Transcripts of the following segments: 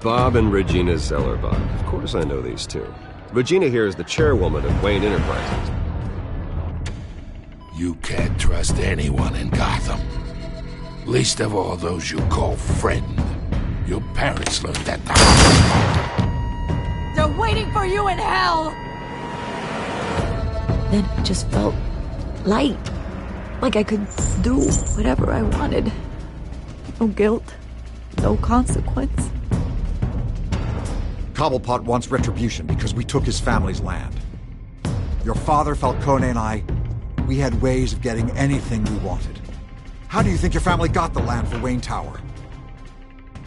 Bob and Regina Zellerbach. Of course I know these two. Regina here is the chairwoman of Wayne Enterprises. You can't trust anyone in Gotham. Least of all those you call friend. Your parents learned that the hard way. They're waiting for you in hell! Then it just felt light. Like I could do whatever I wanted. No guilt. No consequence. Cobblepot wants retribution because we took his family's land. Your father, Falcone, and I, we had ways of getting anything we wanted. How do you think your family got the land for Wayne Tower?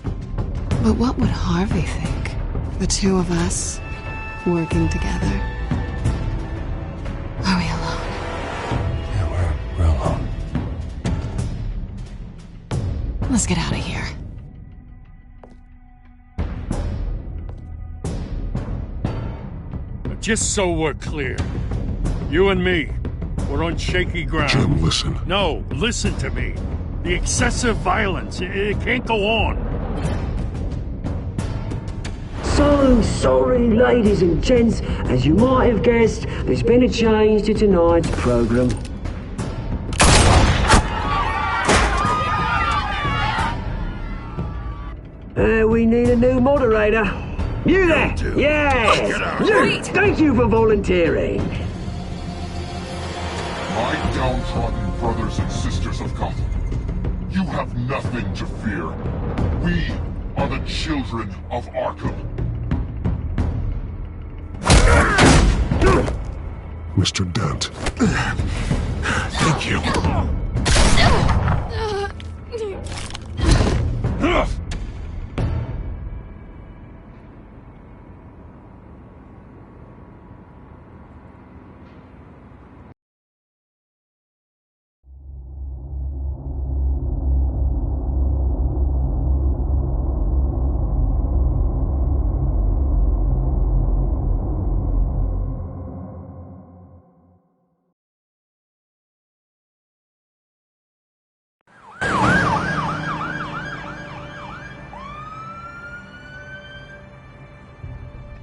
But what would Harvey think? The two of us, working together. Are we alone? Yeah, we're alone. Let's get out of here. Just so we're clear, you and me, we're on shaky ground. Jim, listen. No, listen to me. The excessive violence, it can't go on. So sorry, ladies and gents. As you might have guessed, there's been a change to tonight's program. We need a new moderator. You there? Yeah! You! Thank you for volunteering. My downtrodden brothers and sisters of Gotham, you have nothing to fear. We are the children of Arkham. Mr. Dent. Thank you.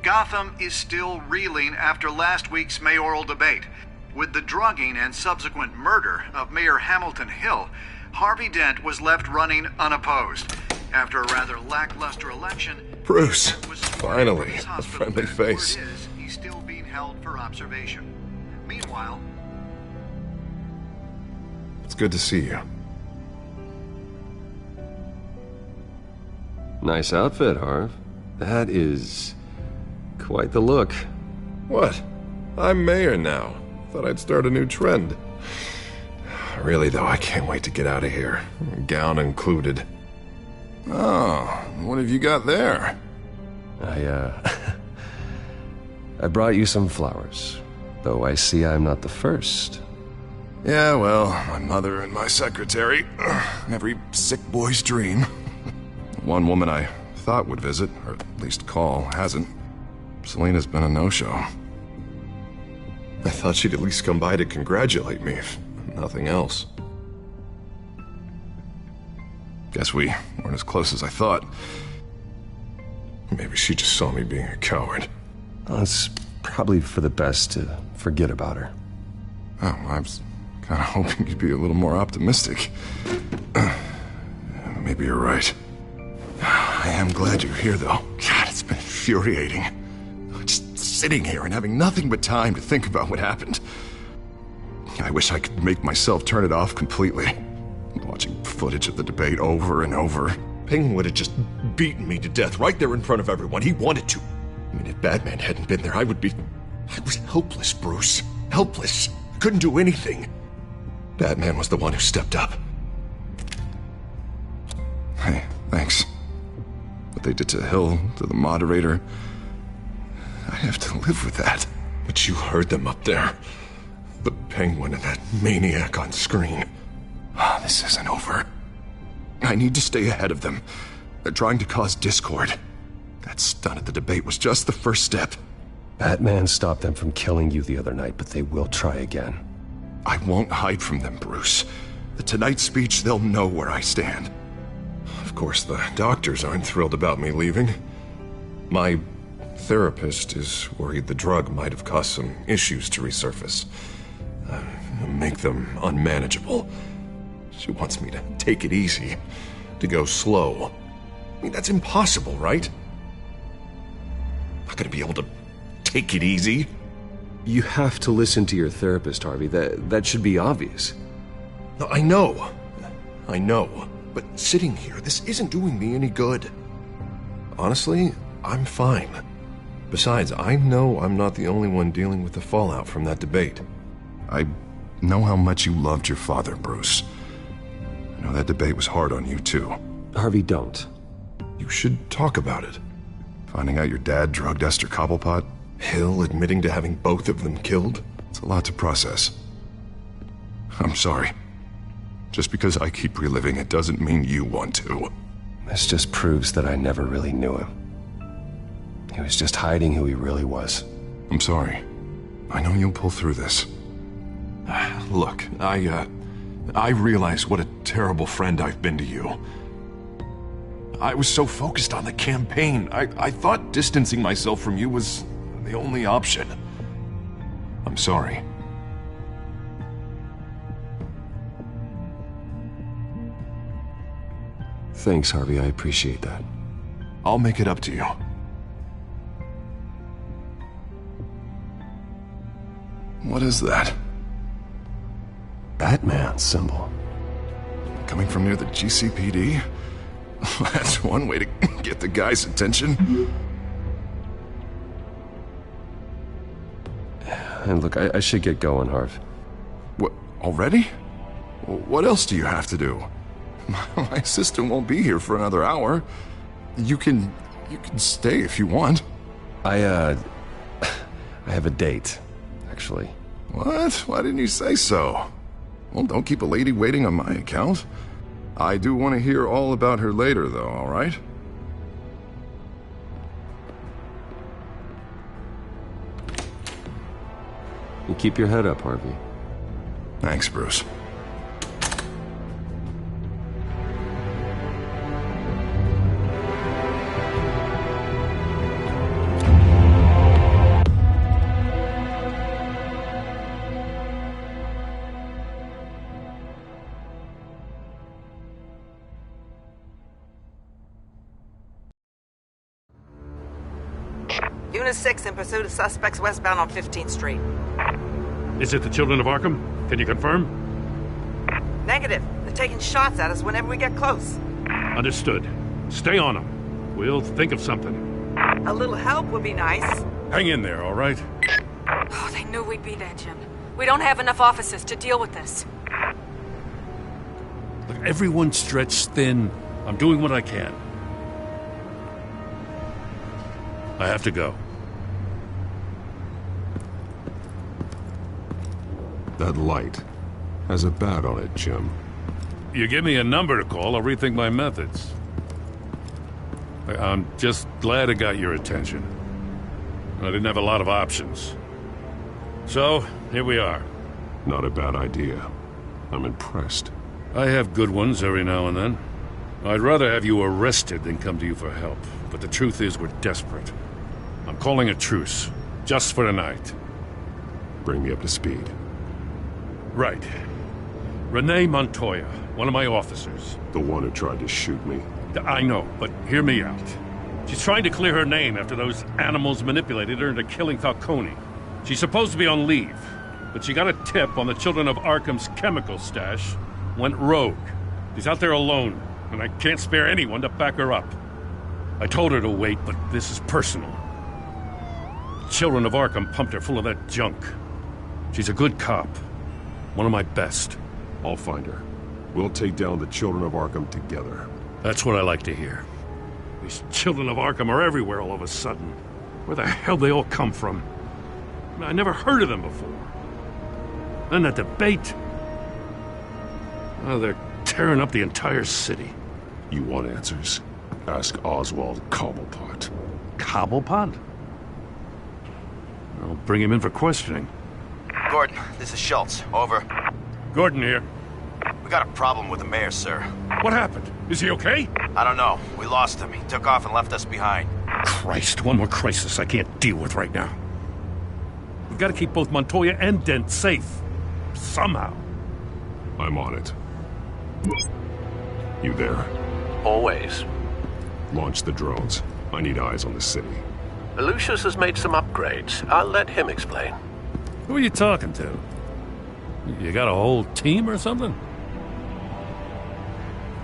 Gotham is still reeling after last week's mayoral debate. With the drugging and subsequent murder of Mayor Hamilton Hill, Harvey Dent was left running unopposed. After a rather lackluster election, Bruce, was finally, a friendly bed. face. Word is, he's still being held for observation. Meanwhile, It's good to see you. Nice outfit, Harv. That is quite the look. What? I'm mayor now. Thought I'd start a new trend. Really, though, I can't wait to get out of here. Gown included. Oh, what have you got there? I brought you some flowers. Though I see I'm not the first. Yeah, well, my mother and my secretary. Every sick boy's dream. One woman I thought would visit, or at least call, hasn't. Selena's been a no-show. I thought she'd at least come by to congratulate me, if nothing else. Guess we weren't as close as I thought. Maybe she just saw me being a coward. Well, it's probably for the best to forget about her. Oh, I was kind of hoping you'd be a little more optimistic. Maybe you're right. I am glad you're here, though. God, it's been infuriating. Just sitting here and having nothing but time to think about what happened. I wish I could make myself turn it off completely. Watching footage of the debate over and over. Penguin would have just beaten me to death right there in front of everyone. He wanted to. I mean, if Batman hadn't been there, I was helpless, Bruce. Helpless. Couldn't do anything. Batman was the one who stepped up. Hey, thanks. What they did to Hill, to the moderator, I have to live with that. But you heard them up there. The Penguin and that maniac on screen. This isn't over. I need to stay ahead of them. They're trying to cause discord. That stunt at the debate was just the first step. Batman stopped them from killing you the other night, but they will try again. I won't hide from them, Bruce. The Tonight speech, they'll know where I stand. Of course, the doctors aren't thrilled about me leaving. My therapist is worried the drug might have caused some issues to resurface. Make them unmanageable. She wants me to take it easy, to go slow. I mean, that's impossible, right? I'm not gonna be able to take it easy. You have to listen to your therapist, Harvey. That should be obvious. No, I know. But sitting here, this isn't doing me any good. Honestly, I'm fine. Besides, I know I'm not the only one dealing with the fallout from that debate. I know how much you loved your father, Bruce. I know that debate was hard on you, too. Harvey, don't. You should talk about it. Finding out your dad drugged Esther Cobblepot, Hill admitting to having both of them killed. It's a lot to process. I'm sorry. Just because I keep reliving it doesn't mean you want to. This just proves that I never really knew him. He was just hiding who he really was. I'm sorry. I know you'll pull through this. Look, I realize what a terrible friend I've been to you. I was so focused on the campaign. I thought distancing myself from you was the only option. I'm sorry. Thanks, Harvey. I appreciate that. I'll make it up to you. What is that? Batman symbol. Coming from near the GCPD? That's one way to get the guy's attention. And look, I should get going, Harv. What, already? What else do you have to do? My assistant won't be here for another hour. You can stay if you want. I have a date, actually. What? Why didn't you say so? Well, don't keep a lady waiting on my account. I do want to hear all about her later, though, all right? You keep your head up, Harvey. Thanks, Bruce. Unit 6 in pursuit of suspects westbound on 15th Street. Is it the Children of Arkham? Can you confirm? Negative. They're taking shots at us whenever we get close. Understood. Stay on them. We'll think of something. A little help would be nice. Hang in there, all right? Oh, they knew we'd be there, Jim. We don't have enough officers to deal with this. Look, everyone's stretched thin. I'm doing what I can. I have to go. That light has a bat on it, Jim. You give me a number to call, I'll rethink my methods. I'm just glad it got your attention. I didn't have a lot of options. So, here we are. Not a bad idea. I'm impressed. I have good ones every now and then. I'd rather have you arrested than come to you for help. But the truth is, we're desperate. I'm calling a truce, just for tonight. Bring me up to speed. Right. Renee Montoya, one of my officers. The one who tried to shoot me. I know, but hear me out. She's trying to clear her name after those animals manipulated her into killing Falcone. She's supposed to be on leave, but she got a tip on the Children of Arkham's chemical stash, went rogue. She's out there alone, and I can't spare anyone to back her up. I told her to wait, but this is personal. Children of Arkham pumped her full of that junk. She's a good cop. One of my best. I'll find her. We'll take down the Children of Arkham together. That's what I like to hear. These Children of Arkham are everywhere all of a sudden. Where the hell they all come from? I never heard of them before. Then that debate. Oh, they're tearing up the entire city. You want answers? Ask Oswald Cobblepot. Cobblepot? I'll bring him in for questioning. Gordon, this is Schultz. Over. Gordon here. We got a problem with the mayor, sir. What happened? Is he okay? I don't know. We lost him. He took off and left us behind. Christ, one more crisis I can't deal with right now. We've got to keep both Montoya and Dent safe. Somehow. I'm on it. You there? Always. Launch the drones. I need eyes on the city. Lucius has made some upgrades. I'll let him explain. Who are you talking to? You got a whole team or something?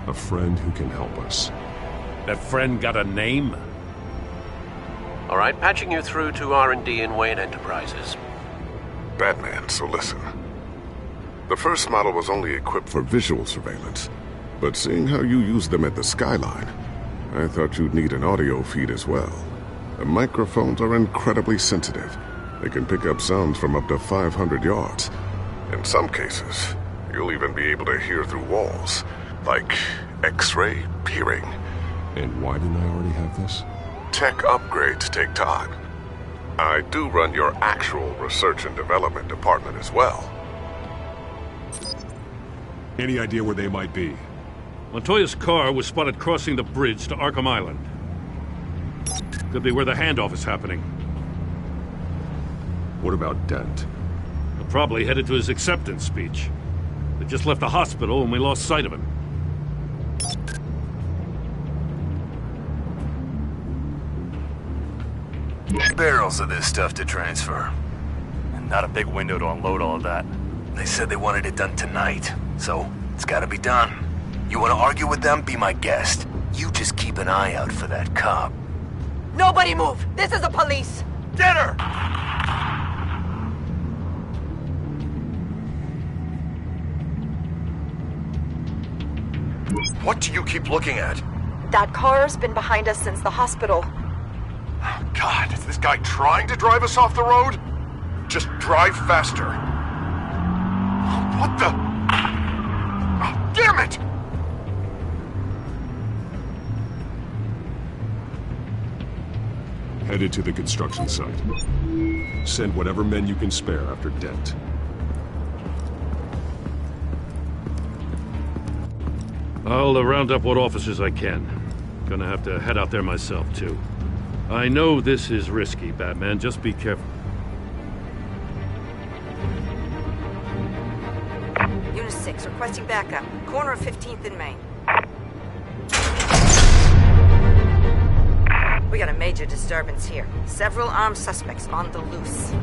A friend who can help us. That friend got a name? All right, patching you through to R&D in Wayne Enterprises. Batman, so listen. The first model was only equipped for visual surveillance, but seeing how you use them at the skyline, I thought you'd need an audio feed as well. The microphones are incredibly sensitive. They can pick up sounds from up to 500 yards. In some cases, you'll even be able to hear through walls, like X-ray peering. And why didn't I already have this? Tech upgrades take time. I do run your actual research and development department as well. Any idea where they might be? Montoya's car was spotted crossing the bridge to Arkham Island. Could be where the handoff is happening. What about Dent? He'll probably headed to his acceptance speech. They just left the hospital and we lost sight of him. Barrels of this stuff to transfer. And not a big window to unload all of that. They said they wanted it done tonight, so it's gotta be done. You wanna argue with them? Be my guest. You just keep an eye out for that cop. Nobody move! This is the police! Get her! What do you keep looking at? That car's been behind us since the hospital. God, is this guy trying to drive us off the road? Just drive faster. What the? Oh, damn it! Headed to the construction site. Send whatever men you can spare after Dent. I'll round up what officers I can. Gonna have to head out there myself, too. I know this is risky, Batman. Just be careful. Unit 6, requesting backup. Corner of 15th and Main. We got a major disturbance here. Several armed suspects on the loose.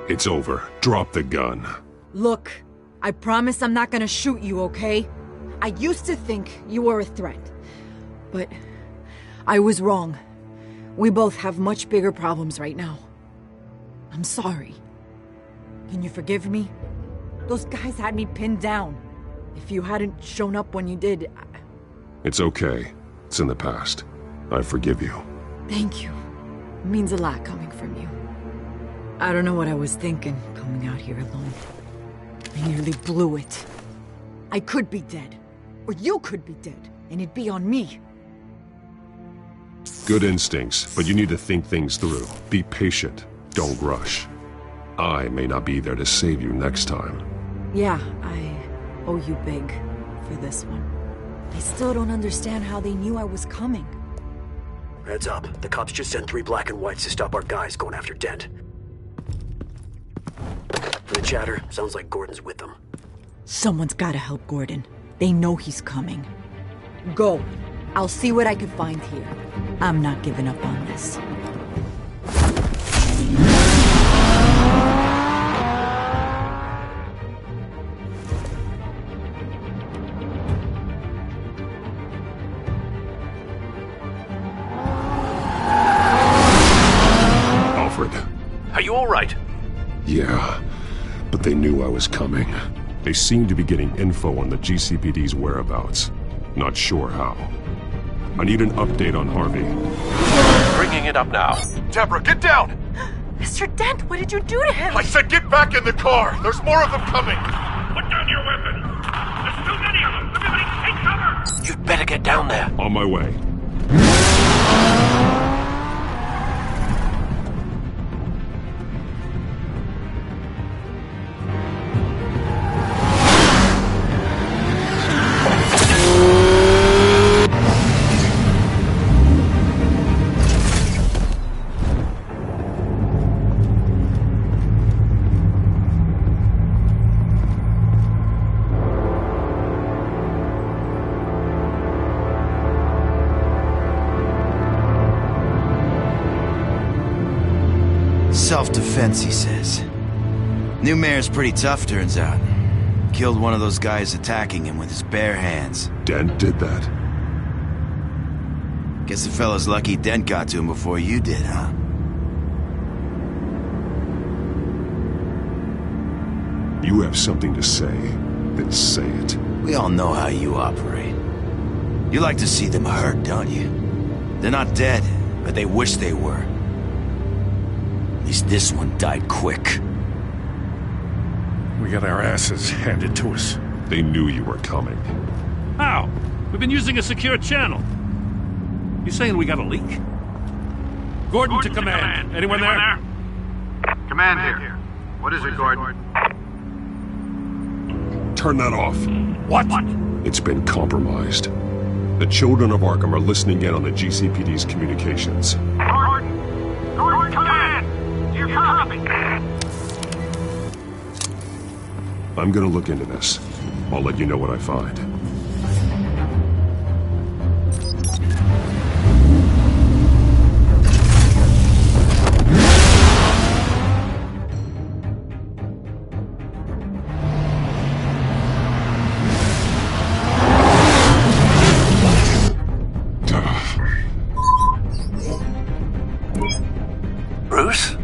It's over. Drop the gun. Look, I promise I'm not gonna shoot you, okay? I used to think you were a threat. But I was wrong. We both have much bigger problems right now. I'm sorry. Can you forgive me? Those guys had me pinned down. If you hadn't shown up when you did, It's okay. It's in the past. I forgive you. Thank you. It means a lot coming from you. I don't know what I was thinking, coming out here alone. I nearly blew it. I could be dead. Or you could be dead, and it'd be on me. Good instincts, but you need to think things through. Be patient. Don't rush. I may not be there to save you next time. Yeah, I owe you big for this one. I still don't understand how they knew I was coming. Heads up. The cops just sent 3 black and whites to stop our guys going after Dent. From the chatter, sounds like Gordon's with them. Someone's gotta help Gordon. They know he's coming. Go. I'll see what I can find here. I'm not giving up on this. Are you all right? Yeah, but they knew I was coming. They seemed to be getting info on the GCPD's whereabouts. Not sure how. I need an update on Harvey. Bringing it up now. Deborah, get down! Mr. Dent, what did you do to him? I said get back in the car! There's more of them coming! Put down your weapon! There's too many of them! Everybody take cover! You'd better get down there. On my way. Self-defense, he says. New mayor's pretty tough, turns out. Killed one of those guys attacking him with his bare hands. Dent did that? Guess the fella's lucky Dent got to him before you did, huh? You have something to say, then say it. We all know how you operate. You like to see them hurt, don't you? They're not dead, but they wish they were. At least this one died quick. We got our asses handed to us. They knew you were coming. How? We've been using a secure channel. You saying we got a leak? Gordon to command. Anyone there? Command here. What is it, Gordon? Turn that off. What? It's been compromised. The children of Arkham are listening in on the GCPD's communications. Gordon, command! You copy? I'm gonna look into this. I'll let you know what I find. Bruce?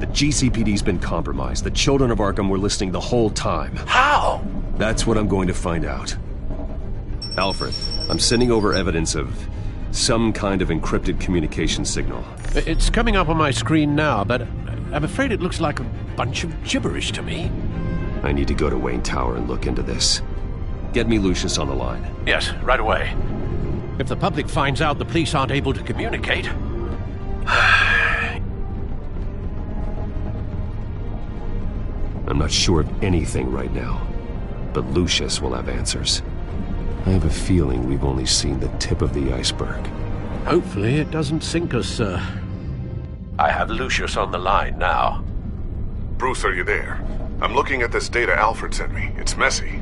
The GCPD's been compromised. The children of Arkham were listening the whole time. How? That's what I'm going to find out. Alfred, I'm sending over evidence of some kind of encrypted communication signal. It's coming up on my screen now, but I'm afraid it looks like a bunch of gibberish to me. I need to go to Wayne Tower and look into this. Get me Lucius on the line. Yes, right away. If the public finds out the police aren't able to communicate... I'm not sure of anything right now, but Lucius will have answers. I have a feeling we've only seen the tip of the iceberg. Hopefully it doesn't sink us, sir. I have Lucius on the line now. Bruce, are you there? I'm looking at this data Alfred sent me. It's messy.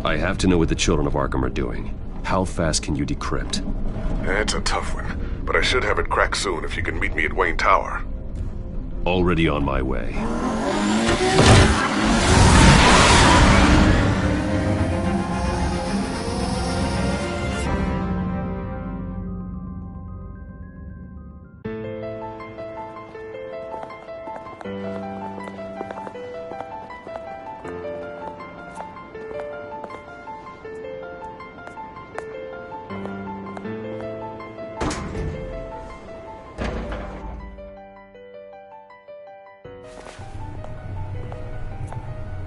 I have to know what the children of Arkham are doing. How fast can you decrypt? It's a tough one, but I should have it cracked soon if you can meet me at Wayne Tower. Already on my way.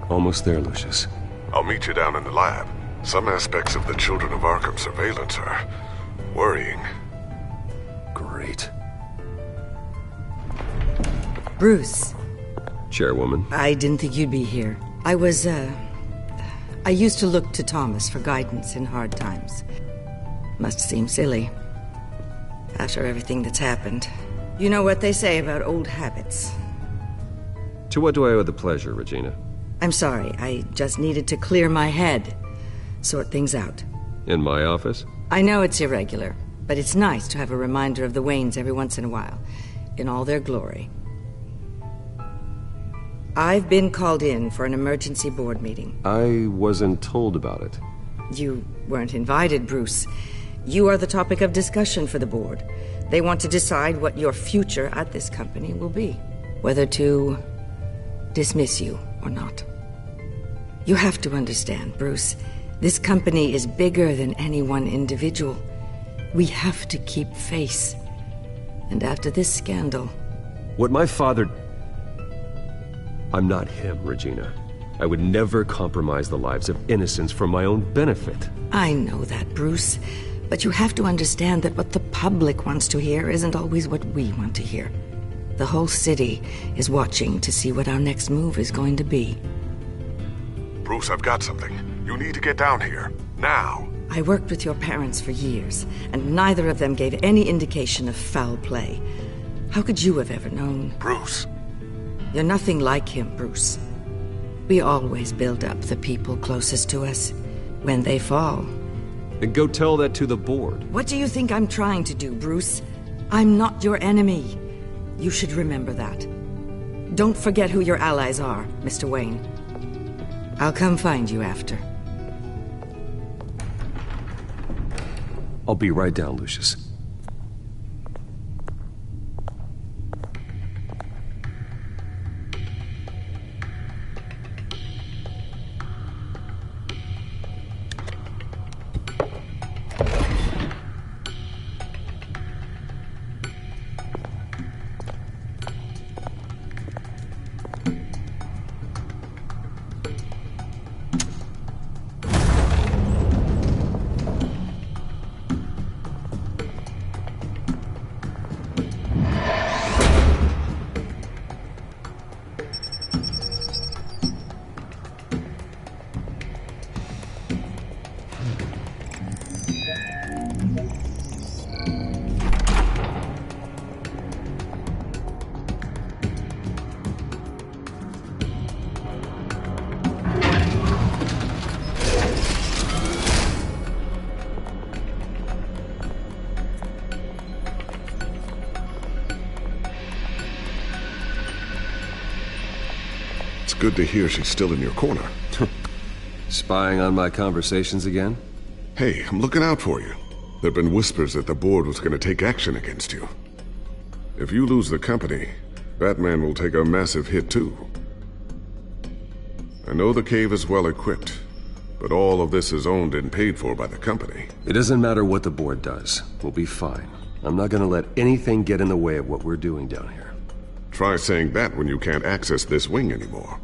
Almost there, Lucius. I'll meet you down in the lab. Some aspects of the Children of Arkham surveillance are worrying. Great. Bruce. Chairwoman. I didn't think you'd be here. I used to look to Thomas for guidance in hard times. Must seem silly. After everything that's happened. You know what they say about old habits. To what do I owe the pleasure, Regina? I'm sorry, I just needed to clear my head. Sort things out. In my office? I know it's irregular, but it's nice to have a reminder of the Waynes every once in a while, in all their glory. I've been called in for an emergency board meeting. I wasn't told about it. You weren't invited, Bruce. You are the topic of discussion for the board. They want to decide what your future at this company will be. Whether to dismiss you or not. You have to understand, Bruce. This company is bigger than any one individual. We have to keep face. And after this scandal... What my father... I'm not him, Regina. I would never compromise the lives of innocents for my own benefit. I know that, Bruce. But you have to understand that what the public wants to hear isn't always what we want to hear. The whole city is watching to see what our next move is going to be. Bruce, I've got something. You need to get down here. Now. I worked with your parents for years, and neither of them gave any indication of foul play. How could you have ever known? Bruce. You're nothing like him, Bruce. We always build up the people closest to us. When they fall... Then go tell that to the board. What do you think I'm trying to do, Bruce? I'm not your enemy. You should remember that. Don't forget who your allies are, Mr. Wayne. I'll come find you after. I'll be right down, Lucius. Good to hear she's still in your corner. Spying on my conversations again? Hey, I'm looking out for you. There've been whispers that the board was going to take action against you. If you lose the company, Batman will take a massive hit too. I know the cave is well equipped, but all of this is owned and paid for by the company. It doesn't matter what the board does. We'll be fine. I'm not going to let anything get in the way of what we're doing down here. Try saying that when you can't access this wing anymore.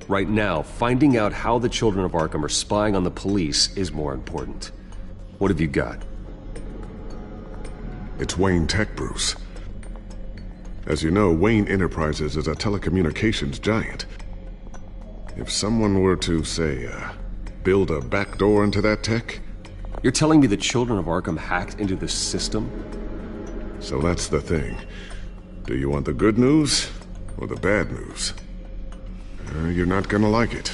Right now, finding out how the children of Arkham are spying on the police is more important. What have you got? It's Wayne Tech, Bruce. As you know, Wayne Enterprises is a telecommunications giant. If someone were to, say, build a backdoor into that tech... You're telling me the children of Arkham hacked into the system? So that's the thing. Do you want the good news or the bad news? You're not gonna like it.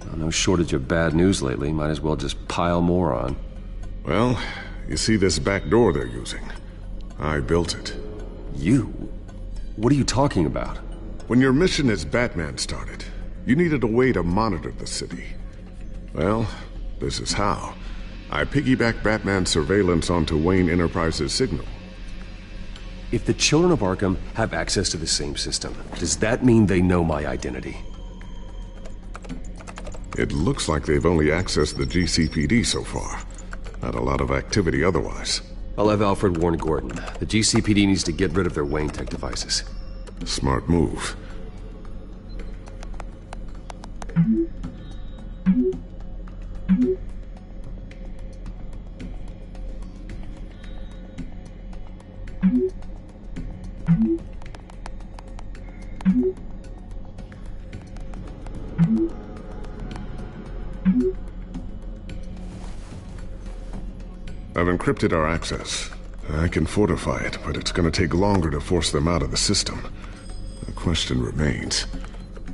Well, no shortage of bad news lately. Might as well just pile more on. Well, you see this back door they're using? I built it. You? What are you talking about? When your mission as Batman started, you needed a way to monitor the city. Well, this is how. I piggybacked Batman's surveillance onto Wayne Enterprises' signal. If the children of Arkham have access to the same system, does that mean they know my identity? It looks like they've only accessed the GCPD so far. Not a lot of activity otherwise. I'll have Alfred warn Gordon. The GCPD needs to get rid of their Wayne Tech devices. Smart move. I've encrypted our access. I can fortify it, but it's gonna take longer to force them out of the system. The question remains,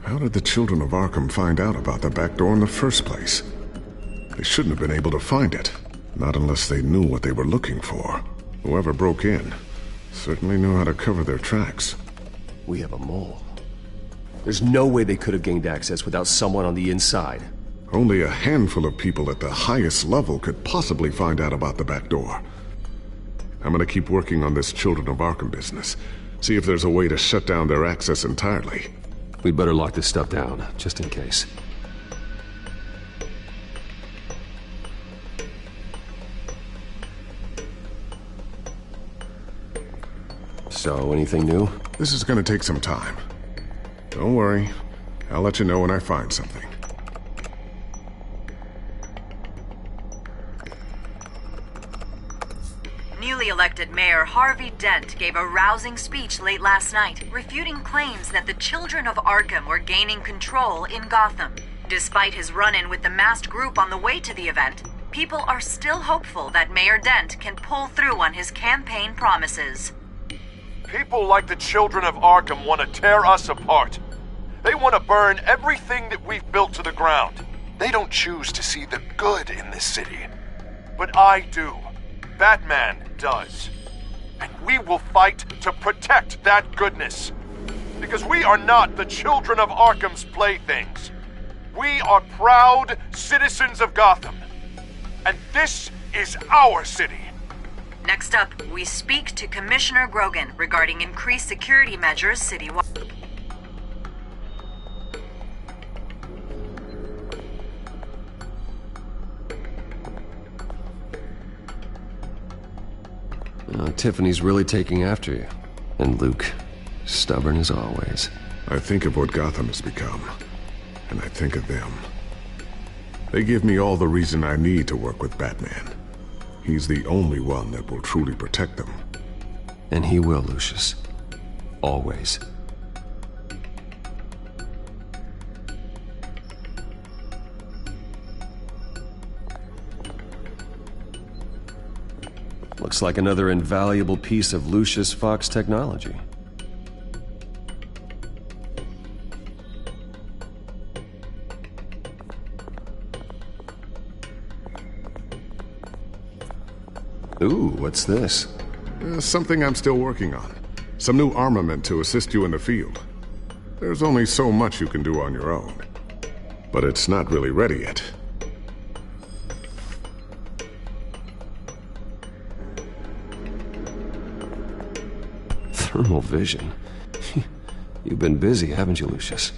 how did the children of Arkham find out about the back door in the first place? They shouldn't have been able to find it. Not unless they knew what they were looking for. Whoever broke in certainly knew how to cover their tracks. We have a mole. There's no way they could have gained access without someone on the inside. Only a handful of people at the highest level could possibly find out about the back door. I'm gonna keep working on this Children of Arkham business. See if there's a way to shut down their access entirely. We'd better lock this stuff down, just in case. So, anything new? This is gonna take some time. Don't worry. I'll let you know when I find something. Newly elected Mayor Harvey Dent gave a rousing speech late last night, refuting claims that the Children of Arkham were gaining control in Gotham. Despite his run-in with the masked group on the way to the event, people are still hopeful that Mayor Dent can pull through on his campaign promises. People like the Children of Arkham want to tear us apart. They want to burn everything that we've built to the ground. They don't choose to see the good in this city. But I do. Batman does. And we will fight to protect that goodness. Because we are not the Children of Arkham's playthings. We are proud citizens of Gotham. And this is our city. Next up, we speak to Commissioner Grogan regarding increased security measures citywide. Tiffany's really taking after you. And Luke, stubborn as always. I think of what Gotham has become, and I think of them. They give me all the reason I need to work with Batman. He's the only one that will truly protect them. And he will, Lucius. Always. Looks like another invaluable piece of Lucius Fox technology. Ooh, what's this? Something I'm still working on. Some new armament to assist you in the field. There's only so much you can do on your own. But it's not really ready yet. Thermal vision. You've been busy, haven't you, Lucius?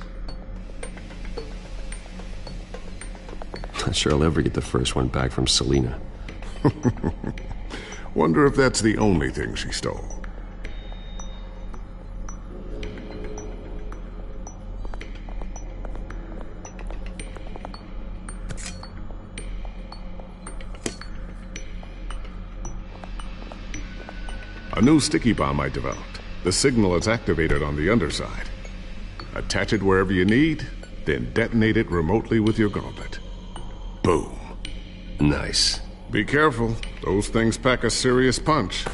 Not sure I'll ever get the first one back from Selina. Wonder if that's the only thing she stole. A new sticky bomb I developed. The signal is activated on the underside. Attach it wherever you need, then detonate it remotely with your gauntlet. Boom. Nice. Be careful. Those things pack a serious punch.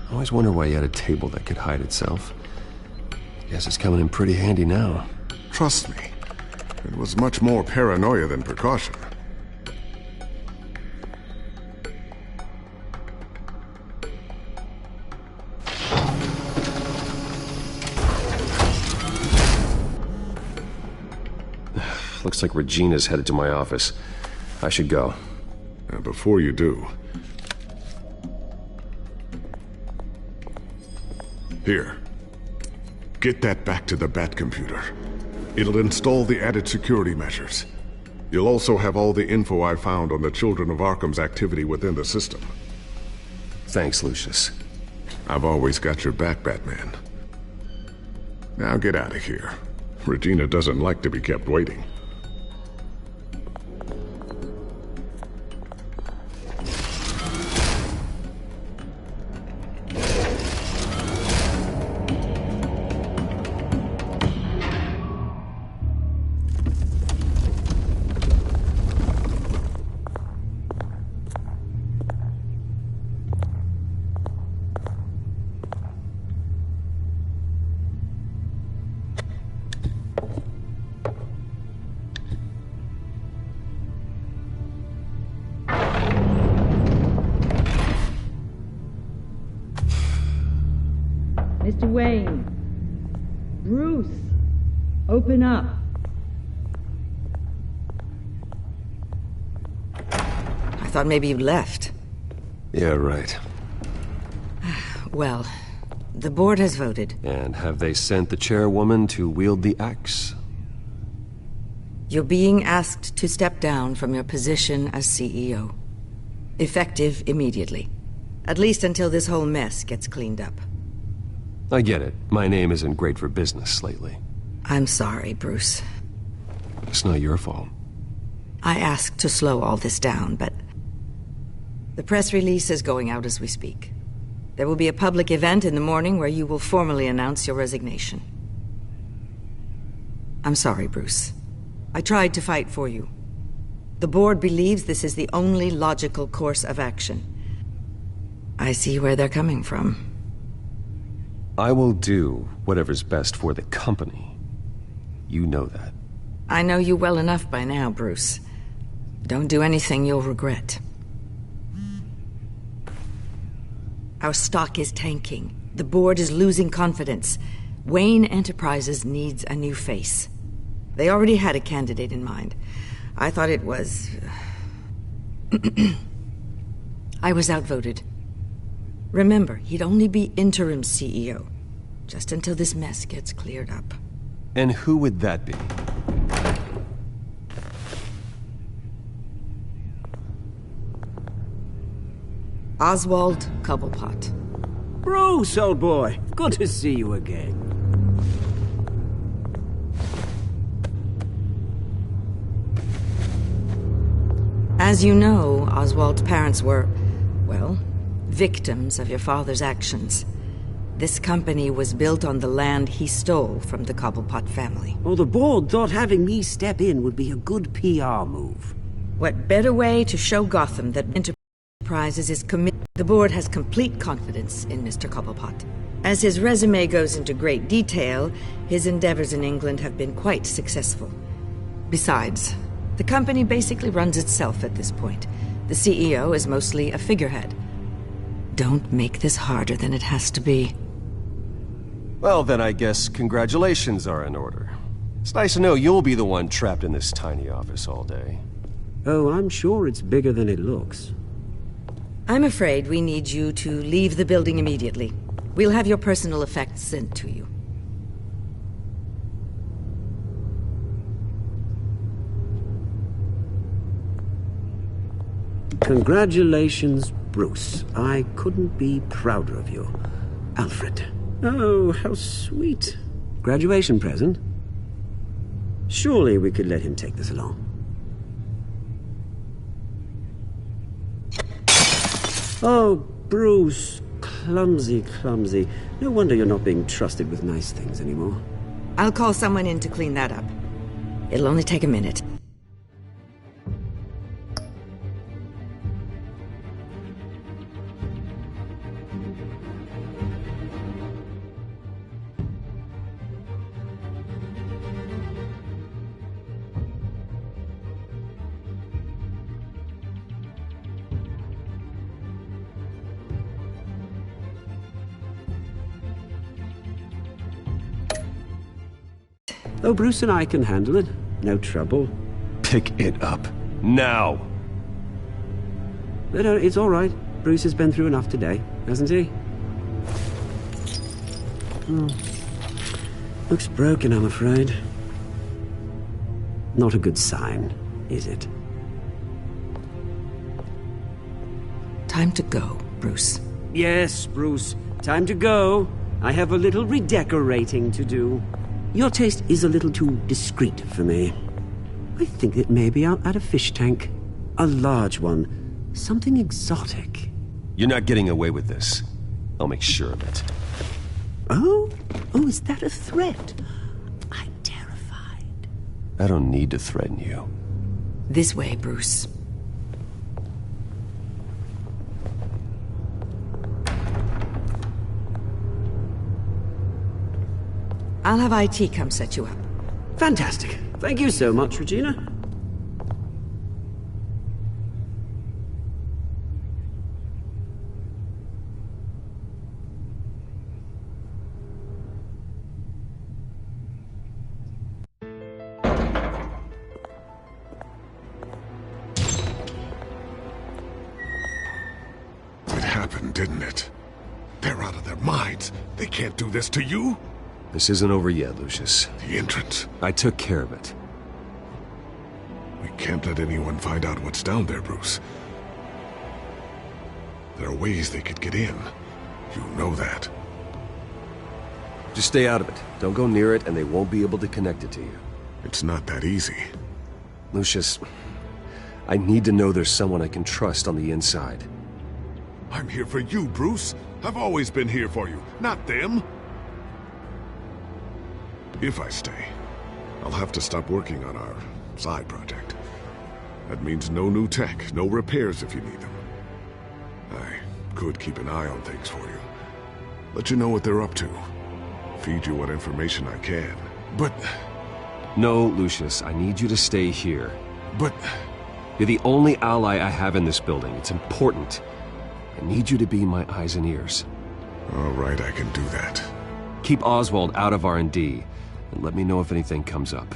I always wonder why you had a table that could hide itself. Guess it's coming in pretty handy now. Trust me. It was much more paranoia than precaution. Looks like Regina's headed to my office. I should go. And before you do... Here. Get that back to the Bat computer. It'll install the added security measures. You'll also have all the info I found on the Children of Arkham's activity within the system. Thanks, Lucius. I've always got your back, Batman. Now get out of here. Regina doesn't like to be kept waiting. Mr. Wayne. Bruce. Open up. I thought maybe you left. Yeah, right. Well, the board has voted. And have they sent the chairwoman to wield the axe? You're being asked to step down from your position as CEO. Effective immediately. At least until this whole mess gets cleaned up. I get it. My name isn't great for business lately. I'm sorry, Bruce. It's not your fault. I asked to slow all this down, but the press release is going out as we speak. There will be a public event in the morning where you will formally announce your resignation. I'm sorry, Bruce. I tried to fight for you. The board believes this is the only logical course of action. I see where they're coming from. I will do whatever's best for the company. You know that. I know you well enough by now, Bruce. Don't do anything you'll regret. Our stock is tanking. The board is losing confidence. Wayne Enterprises needs a new face. They already had a candidate in mind. I thought it was... I was outvoted. Remember, he'd only be interim CEO, just until this mess gets cleared up. And who would that be? Oswald Cobblepot. Bruce, old boy. Good to see you again. As you know, Oswald's parents were, well, victims of your father's actions. This company was built on the land he stole from the Cobblepot family. Well, the board thought having me step in would be a good PR move. What better way to show Gotham that Enterprises is committed? The board has complete confidence in Mr. Cobblepot. As his resume goes into great detail, his endeavors in England have been quite successful. Besides, the company basically runs itself at this point. The CEO is mostly a figurehead. Don't make this harder than it has to be. Well, then I guess congratulations are in order. It's nice to know you'll be the one trapped in this tiny office all day. Oh, I'm sure it's bigger than it looks. I'm afraid we need you to leave the building immediately. We'll have your personal effects sent to you. Congratulations, Bruce. I couldn't be prouder of you. Alfred. Oh, how sweet. Graduation present? Surely we could let him take this along. Oh, Bruce. Clumsy, clumsy. No wonder you're not being trusted with nice things anymore. I'll call someone in to clean that up. It'll only take a minute. Oh, Bruce and I can handle it. No trouble. Pick it up. Now! No, it's all right. Bruce has been through enough today, hasn't he? Looks broken, I'm afraid. Not a good sign, is it? Time to go, Bruce. Yes, Bruce. Time to go. I have a little redecorating to do. Your taste is a little too discreet for me. I think that maybe I'll add a fish tank. A large one. Something exotic. You're not getting away with this. I'll make sure of it. Oh? Oh, is that a threat? I'm terrified. I don't need to threaten you. This way, Bruce. I'll have IT come set you up. Fantastic. Thank you so much, Regina. happened, didn't it? They're out of their minds. They can't do this to you. This isn't over yet, Lucius. The entrance. I took care of it. We can't let anyone find out what's down there, Bruce. There are ways they could get in. You know that. Just stay out of it. Don't go near it, and they won't be able to connect it to you. It's not that easy. Lucius, I need to know there's someone I can trust on the inside. I'm here for you, Bruce. I've always been here for you, not them. If I stay, I'll have to stop working on our side project. That means no new tech, no repairs if you need them. I could keep an eye on things for you. Let you know what they're up to. Feed you what information I can. But... No, Lucius, I need you to stay here. But... You're the only ally I have in this building. It's important. I need you to be my eyes and ears. All right, I can do that. Keep Oswald out of R&D, and let me know if anything comes up.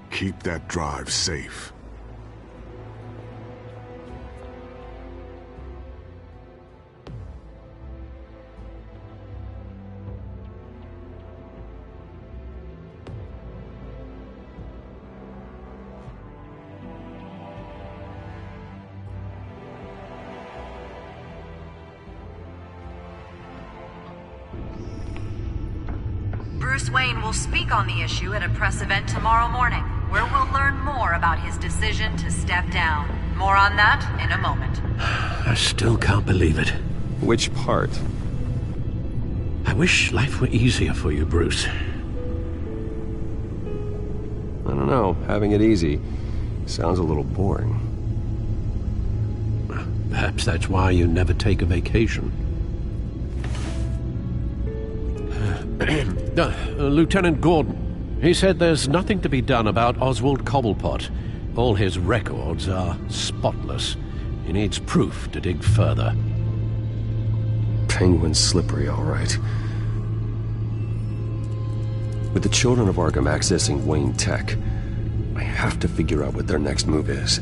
Keep that drive safe. Bruce Wayne will speak on the issue at a press event tomorrow morning, where we'll learn more about his decision to step down. More on that in a moment. I still can't believe it. Which part? I wish life were easier for you, Bruce. I don't know. Having it easy sounds a little boring. Perhaps that's why you never take a vacation. Lieutenant Gordon, he said there's nothing to be done about Oswald Cobblepot. All his records are spotless. He needs proof to dig further. Penguin's slippery, all right. With the children of Arkham accessing Wayne Tech, I have to figure out what their next move is.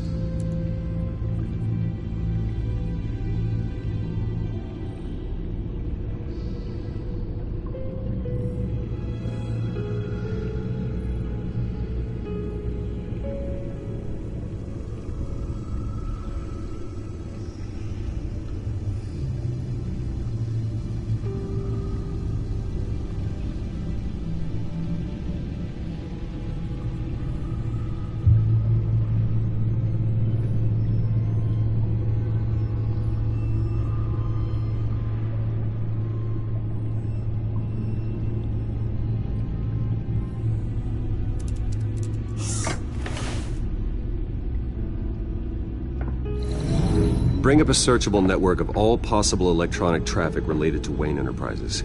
Bring up a searchable network of all possible electronic traffic related to Wayne Enterprises.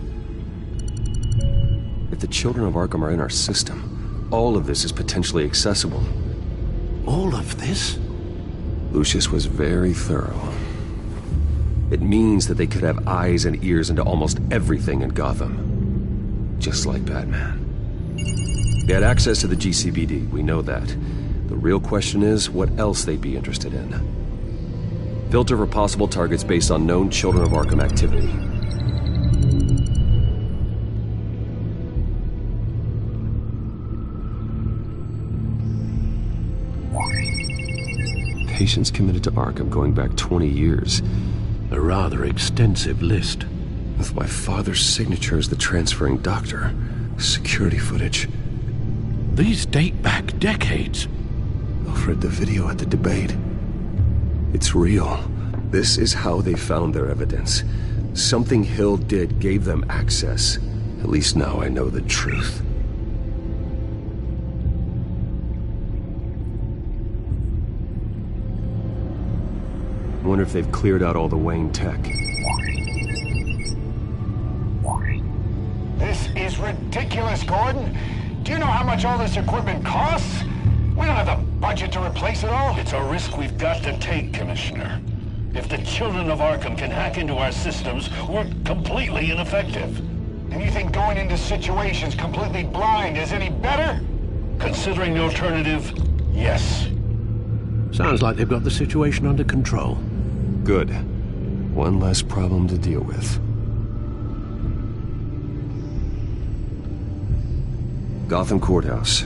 If the children of Arkham are in our system, all of this is potentially accessible. All of this? Lucius was very thorough. It means that they could have eyes and ears into almost everything in Gotham. Just like Batman. They had access to the GCPD, we know that. The real question is what else they'd be interested in. Filter for possible targets based on known Children of Arkham activity. Patients committed to Arkham going back 20 years. A rather extensive list. With my father's signature as the transferring doctor. Security footage. These date back decades. I've read the video at the debate. It's real. This is how they found their evidence. Something Hill did gave them access. At least now I know the truth. I wonder if they've cleared out all the Wayne tech. This is ridiculous, Gordon. Do you know how much all this equipment costs? We don't have the budget to replace it all. It's a risk we've got to take, Commissioner. If the Children of Arkham can hack into our systems, we're completely ineffective. And you think going into situations completely blind is any better? Considering the alternative, yes. Sounds like they've got the situation under control. Good. One less problem to deal with. Gotham Courthouse.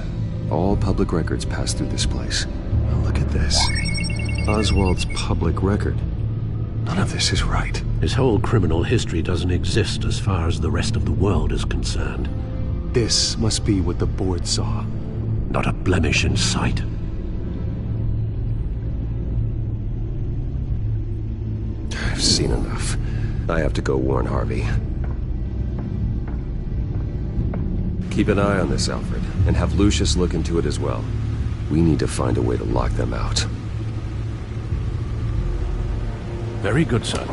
All public records pass through this place. Now look at this. Oswald's public record. None of this is right. His whole criminal history doesn't exist as far as the rest of the world is concerned. This must be what the board saw. Not a blemish in sight. I've seen enough. I have to go warn Harvey. Keep an eye on this, Alfred, and have Lucius look into it as well. We need to find a way to lock them out. Very good, sir.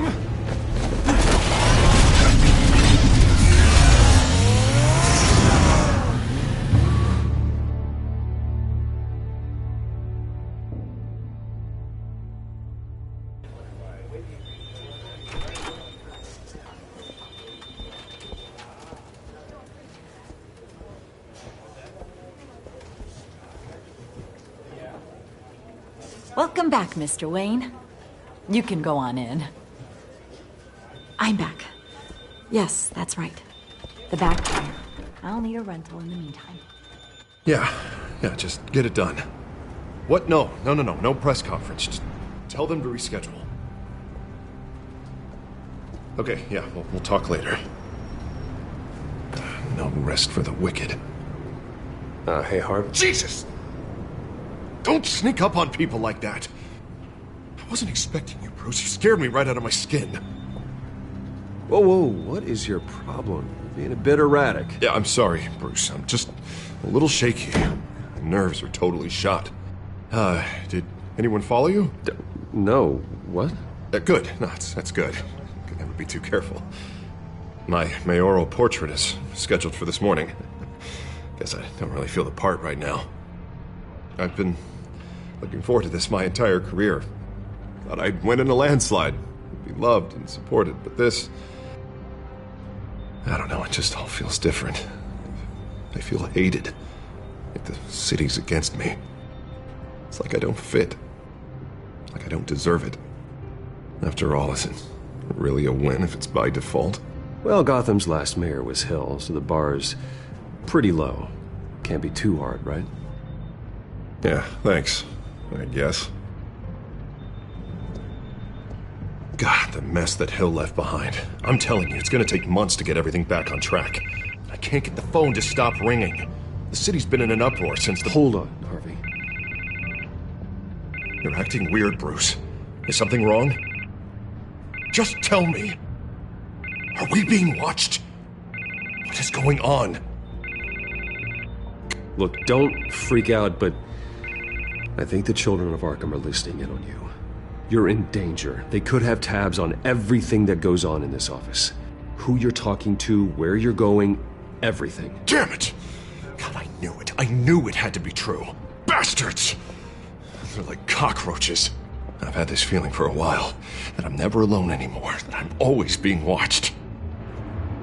Welcome back, Mr. Wayne. You can go on in. I'm back. Yes, that's right. The back door. I'll need a rental in the meantime. Yeah, just get it done. What? No press conference. Just tell them to reschedule. Okay, yeah, we'll talk later. No rest for the wicked. Hey, Harv. Jesus! Don't sneak up on people like that. I wasn't expecting you, Bruce. You scared me right out of my skin. Whoa, what is your problem? You're being a bit erratic. Yeah, I'm sorry, Bruce. I'm just a little shaky. My nerves are totally shot. Did anyone follow you? No. What? Good. No, that's good. Could never be too careful. My mayoral portrait is scheduled for this morning. Guess I don't really feel the part right now. I've been looking forward to this my entire career. Thought I'd win in a landslide, be loved and supported, but this... I don't know, it just all feels different. I feel hated. Like the city's against me. It's like I don't fit. Like I don't deserve it. After all, is it really a win if it's by default? Well, Gotham's last mayor was Hill, so the bar's pretty low. Can't be too hard, right? Yeah, thanks, I guess. God, the mess that Hill left behind. I'm telling you, it's gonna take months to get everything back on track. I can't get the phone to stop ringing. The city's been in an uproar since the... Hold on, Harvey. You're acting weird, Bruce. Is something wrong? Just tell me. Are we being watched? What is going on? Look, don't freak out, but I think the children of Arkham are listening in on you. You're in danger. They could have tabs on everything that goes on in this office. Who you're talking to, where you're going, everything. Damn it! God, I knew it. I knew it had to be true. Bastards! They're like cockroaches. I've had this feeling for a while, that I'm never alone anymore, that I'm always being watched.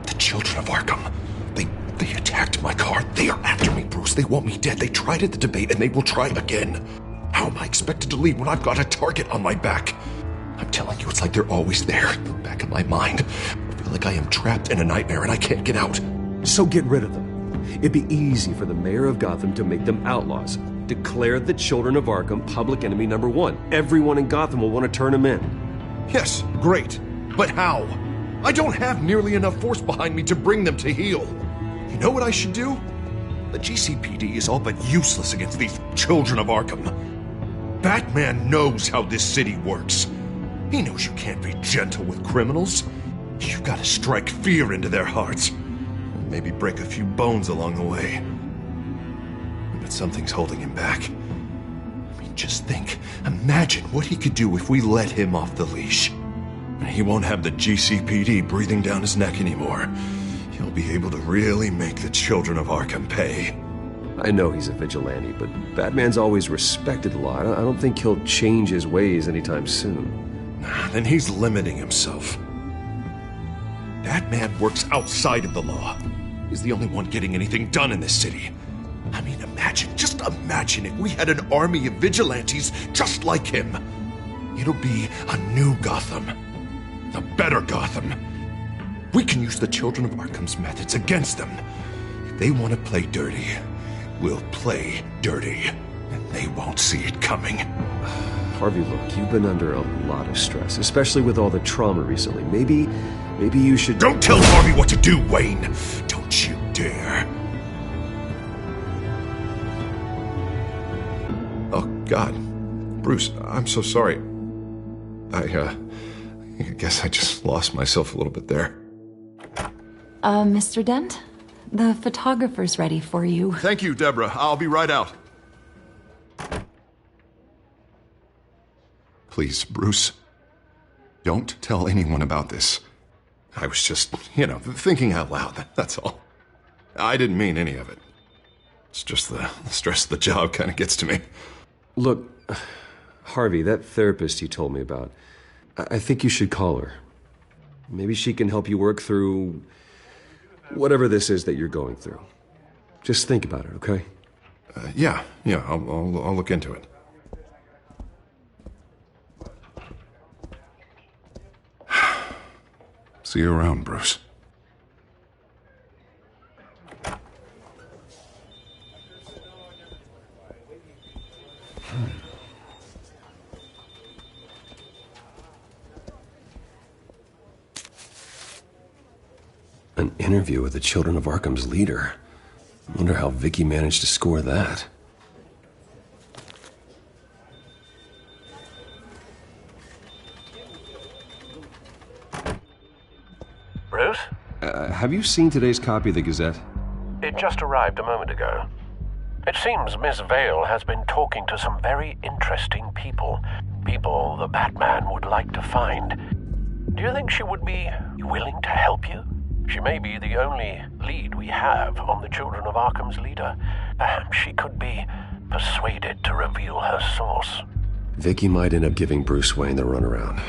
The children of Arkham, they attacked my car. They are after me, Bruce. They want me dead. They tried at the debate, and they will try again. How am I expected to leave when I've got a target on my back? I'm telling you, it's like they're always there, in the back of my mind. I feel like I am trapped in a nightmare and I can't get out. So get rid of them. It'd be easy for the mayor of Gotham to make them outlaws. Declare the children of Arkham public enemy number 1. Everyone in Gotham will want to turn them in. Yes, great. But how? I don't have nearly enough force behind me to bring them to heel. You know what I should do? The GCPD is all but useless against these children of Arkham. Batman knows how this city works. He knows you can't be gentle with criminals. You've got to strike fear into their hearts. And maybe break a few bones along the way. But something's holding him back. I mean, just think. Imagine what he could do if we let him off the leash. He won't have the GCPD breathing down his neck anymore. He'll be able to really make the children of Arkham pay. I know he's a vigilante, but Batman's always respected the law. I don't think he'll change his ways anytime soon. Then he's limiting himself. Batman works outside of the law. He's the only one getting anything done in this city. I mean, just imagine if we had an army of vigilantes just like him. It'll be a new Gotham. A better Gotham. We can use the Children of Arkham's methods against them. If they want to play dirty, we'll play dirty. And they won't see it coming. Harvey, look, you've been under a lot of stress, especially with all the trauma recently. Maybe you should... Don't tell Harvey what to do, Wayne! Don't you dare. Oh, God. Bruce, I'm so sorry. I guess I just lost myself a little bit there. Mr. Dent? The photographer's ready for you. Thank you, Deborah. I'll be right out. Please, Bruce, don't tell anyone about this. I was just, thinking out loud, that's all. I didn't mean any of it. It's just the stress of the job kind of gets to me. Look, Harvey, that therapist you told me about, I think you should call her. Maybe she can help you work through whatever this is that you're going through. Just think about it, okay? Yeah, I'll look into it. See you around, Bruce. An interview with the Children of Arkham's leader. Wonder how Vicky managed to score that. Bruce? Have you seen today's copy of the Gazette? It just arrived a moment ago. It seems Miss Vale has been talking to some very interesting people. People the Batman would like to find. Do you think she would be willing to help you? She may be the only lead we have on the Children of Arkham's leader. Perhaps she could be persuaded to reveal her source. Vicky might end up giving Bruce Wayne the runaround.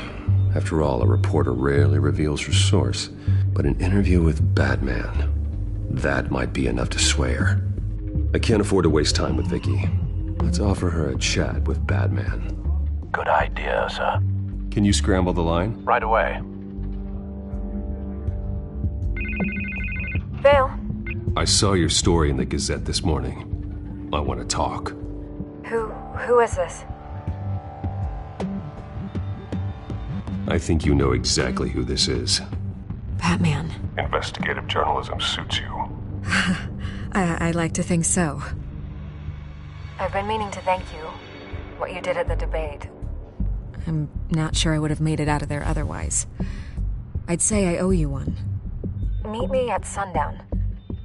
After all, a reporter rarely reveals her source. But an interview with Batman, that might be enough to sway her. I can't afford to waste time with Vicky. Let's offer her a chat with Batman. Good idea, sir. Can you scramble the line? Right away. Vale? I saw your story in the Gazette this morning. I want to talk. Who is this? I think you know exactly who this is. Batman. Investigative journalism suits you. I like to think so. I've been meaning to thank you. What you did at the debate. I'm not sure I would have made it out of there otherwise. I'd say I owe you one. Meet me at sundown.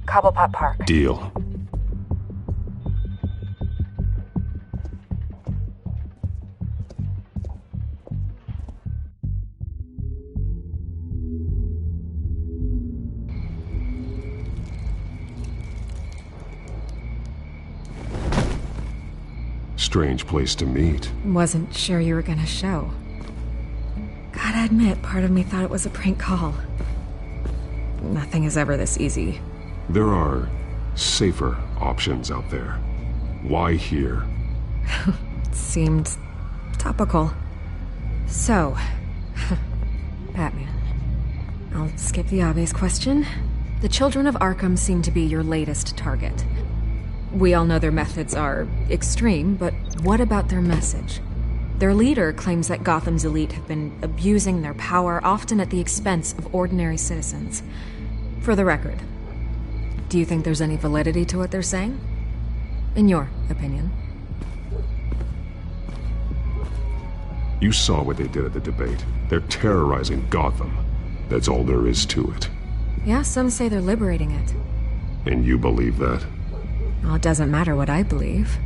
Cobblepot Park. Deal. Strange place to meet. Wasn't sure you were gonna show. Gotta admit, part of me thought it was a prank call. Nothing is ever this easy. There are safer options out there. Why here? Seemed topical. So, Batman. I'll skip the obvious question. The Children of Arkham seem to be your latest target. We all know their methods are extreme, but what about their message? Their leader claims that Gotham's elite have been abusing their power, often at the expense of ordinary citizens. For the record, do you think there's any validity to what they're saying? In your opinion? You saw what they did at the debate. They're terrorizing Gotham. That's all there is to it. Yeah, some say they're liberating it. And you believe that? Well, it doesn't matter what I believe.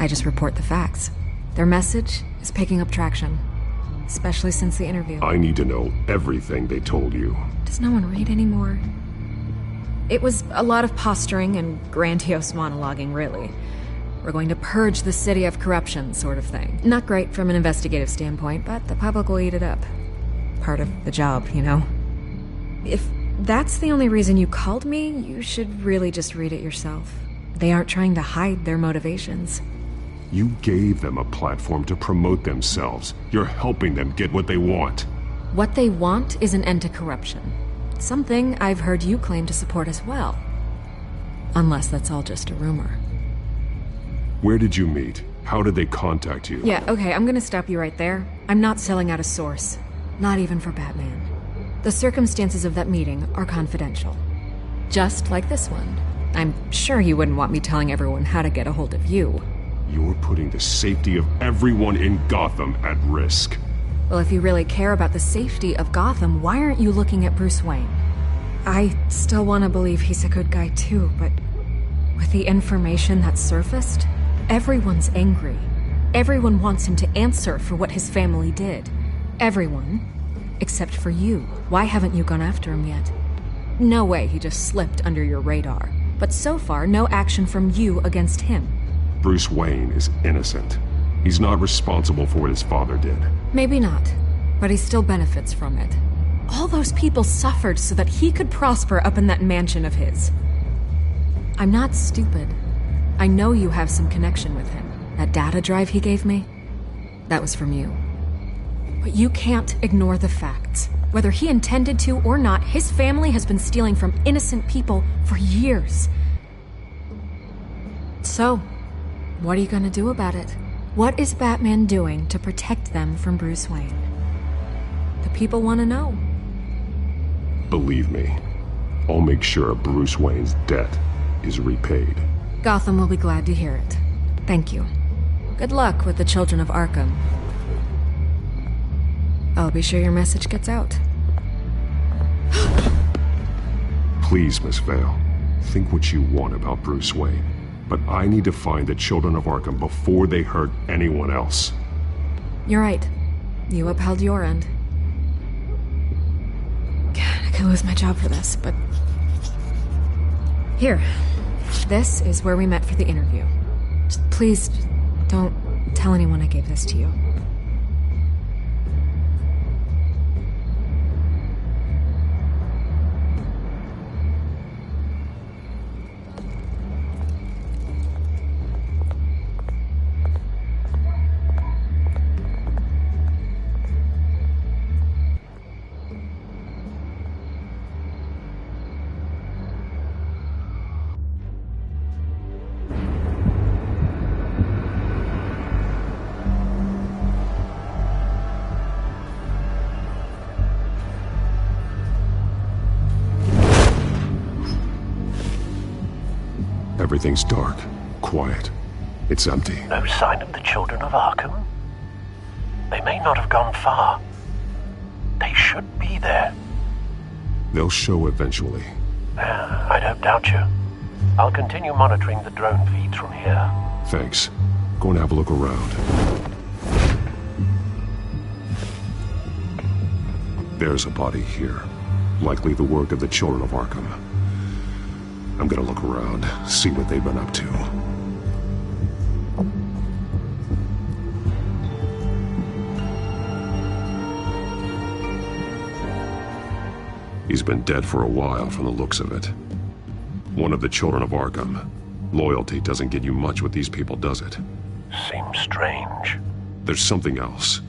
I just report the facts. Their message is picking up traction, especially since the interview. I need to know everything they told you. Does no one read anymore? It was a lot of posturing and grandiose monologuing, really. We're going to purge the city of corruption, sort of thing. Not great from an investigative standpoint, but the public will eat it up. Part of the job, you know? If that's the only reason you called me, you should really just read it yourself. They aren't trying to hide their motivations. You gave them a platform to promote themselves. You're helping them get what they want. What they want is an end to corruption. Something I've heard you claim to support as well. Unless that's all just a rumor. Where did you meet? How did they contact you? Yeah, okay, I'm gonna stop you right there. I'm not selling out a source. Not even for Batman. The circumstances of that meeting are confidential. Just like this one. I'm sure you wouldn't want me telling everyone how to get a hold of you. You're putting the safety of everyone in Gotham at risk. Well, if you really care about the safety of Gotham, why aren't you looking at Bruce Wayne? I still want to believe he's a good guy too, but with the information that surfaced, everyone's angry. Everyone wants him to answer for what his family did. Everyone, except for you. Why haven't you gone after him yet? No way he just slipped under your radar. But so far, no action from you against him. Bruce Wayne is innocent. He's not responsible for what his father did. Maybe not, but he still benefits from it. All those people suffered so that he could prosper up in that mansion of his. I'm not stupid. I know you have some connection with him. That data drive he gave me, that was from you. But you can't ignore the facts. Whether he intended to or not, his family has been stealing from innocent people for years. So, what are you gonna do about it? What is Batman doing to protect them from Bruce Wayne? The people want to know. Believe me, I'll make sure Bruce Wayne's debt is repaid. Gotham will be glad to hear it. Thank you. Good luck with the Children of Arkham. I'll be sure your message gets out. Please, Miss Vale, think what you want about Bruce Wayne. But I need to find the Children of Arkham before they hurt anyone else. You're right. You upheld your end. God, I could lose my job for this, but... Here. This is where we met for the interview. Just please, don't tell anyone I gave this to you. Everything's dark, quiet. It's empty. No sign of the Children of Arkham? They may not have gone far. They should be there. They'll show eventually. I don't doubt you. I'll continue monitoring the drone feeds from here. Thanks. Go and have a look around. There's a body here. Likely the work of the Children of Arkham. I'm gonna look around, see what they've been up to. He's been dead for a while from the looks of it. One of the Children of Arkham. Loyalty doesn't get you much with these people, does it? Seems strange. There's something else.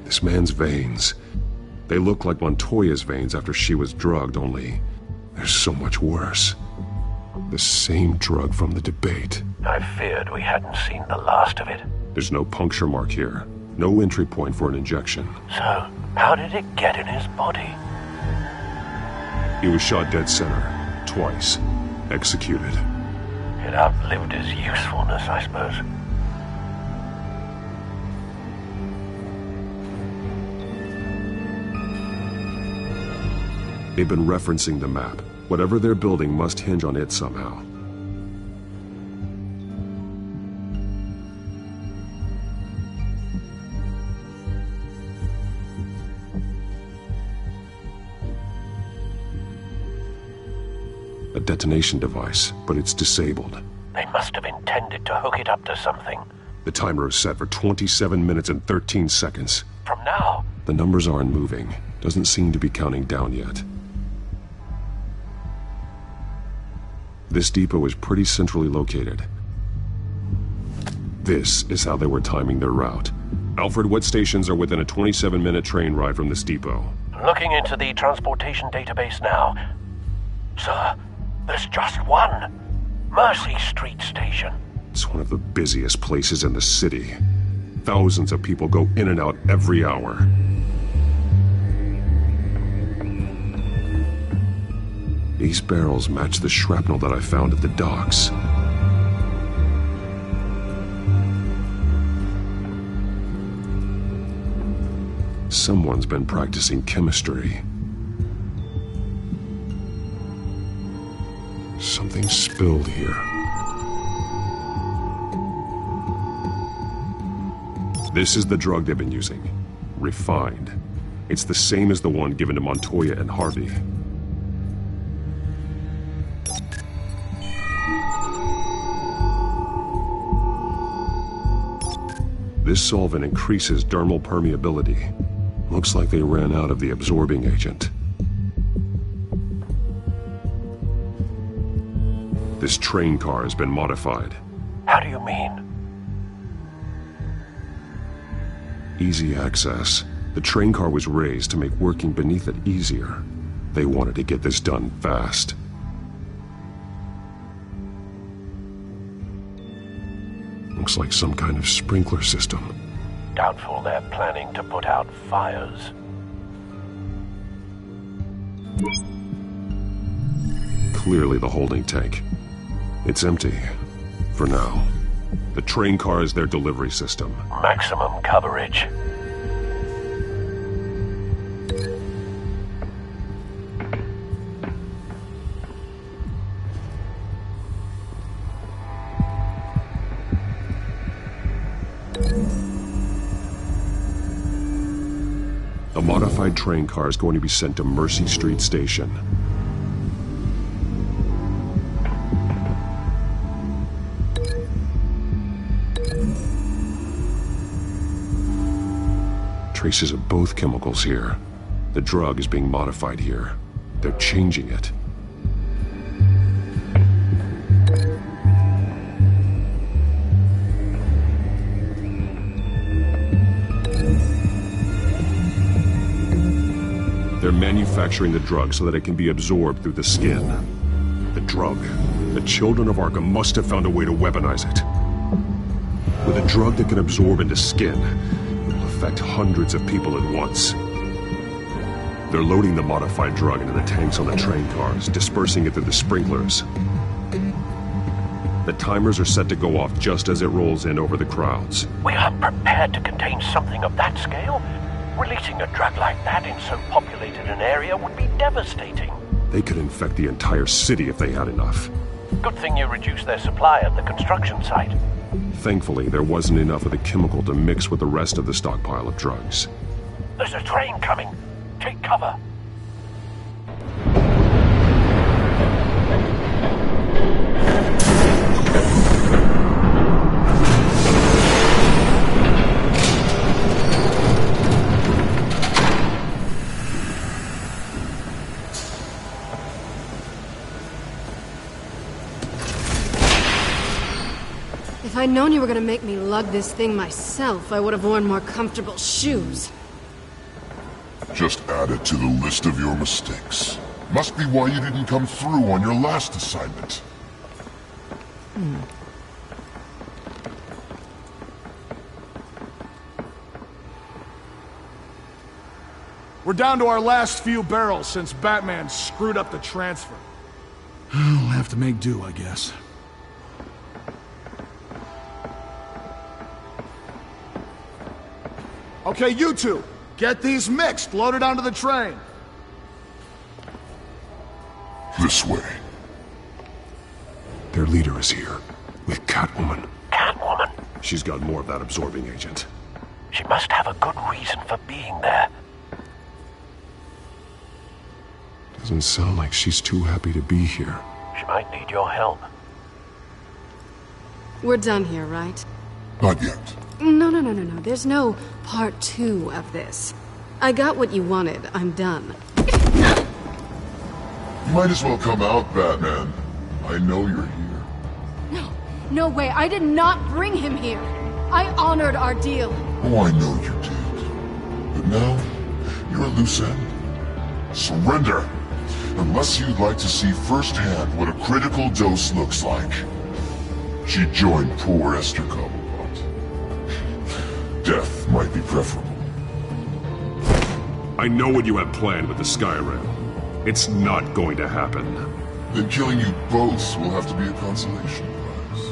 This man's veins. They look like Montoya's veins after she was drugged, only they're so much worse. The same drug from the debate. I feared we hadn't seen the last of it. There's no puncture mark here. No entry point for an injection. So, how did it get in his body? He was shot dead center. Twice. Executed. It outlived his usefulness, I suppose. They've been referencing the map. Whatever they're building must hinge on it somehow. A detonation device, but it's disabled. They must have intended to hook it up to something. The timer is set for 27 minutes and 13 seconds. From now? The numbers aren't moving. Doesn't seem to be counting down yet. This depot is pretty centrally located. This is how they were timing their route. Alfred, what stations are within a 27-minute train ride from this depot? Looking into the transportation database now. Sir, there's just one. Mercy Street Station. It's one of the busiest places in the city. Thousands of people go in and out every hour. These barrels match the shrapnel that I found at the docks. Someone's been practicing chemistry. Something spilled here. This is the drug they've been using. Refined. It's the same as the one given to Montoya and Harvey. This solvent increases dermal permeability. Looks like they ran out of the absorbing agent. This train car has been modified. How do you mean? Easy access. The train car was raised to make working beneath it easier. They wanted to get this done fast. Looks like some kind of sprinkler system. Doubtful they're planning to put out fires. Clearly the holding tank. It's empty. For now. The train car is their delivery system. Maximum coverage. A modified train car is going to be sent to Mercy Street Station. Traces of both chemicals here. The drug is being modified here. They're changing it. They're manufacturing the drug so that it can be absorbed through the skin. The drug. The children of Arkham must have found a way to weaponize it. With a drug that can absorb into skin, it will affect hundreds of people at once. They're loading the modified drug into the tanks on the train cars, dispersing it through the sprinklers. The timers are set to go off just as it rolls in over the crowds. We aren't prepared to contain something of that scale. Releasing a drug like that in so populated an area would be devastating. They could infect the entire city if they had enough. Good thing you reduced their supply at the construction site. Thankfully, there wasn't enough of the chemical to mix with the rest of the stockpile of drugs. There's a train coming. Take cover. If I'd known you were gonna make me lug this thing myself, I would have worn more comfortable shoes. Just add it to the list of your mistakes. Must be why you didn't come through on your last assignment. We're down to our last few barrels since Batman screwed up the transfer. We'll have to make do, I guess. Okay, you two, get these mixed, loaded onto the train. This way. Their leader is here, with Catwoman. Catwoman? She's got more of that absorbing agent. She must have a good reason for being there. Doesn't sound like she's too happy to be here. She might need your help. We're done here, right? Not yet. No. There's no part 2 of this. I got what you wanted. I'm done. You might as well come out, Batman. I know you're here. No, no way. I did not bring him here. I honored our deal. Oh, I know you did. But now, you're a loose end. Surrender! Unless you'd like to see firsthand what a critical dose looks like. She joined poor Esther Cobblepot. Death might be preferable. I know what you have planned with the Skyrim. It's not going to happen. Then killing you both will have to be a consolation prize.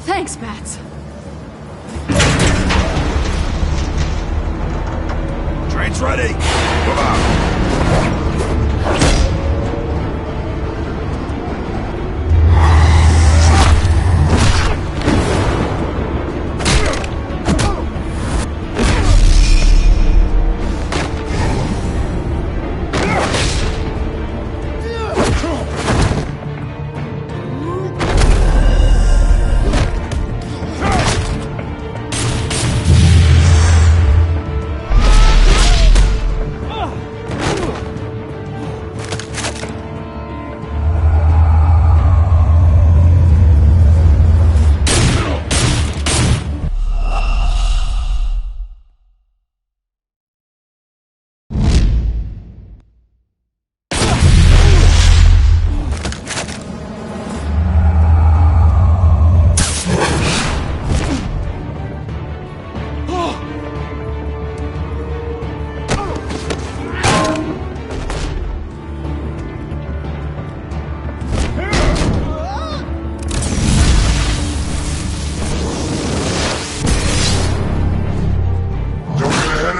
Thanks, Bats. Train's ready! Move out!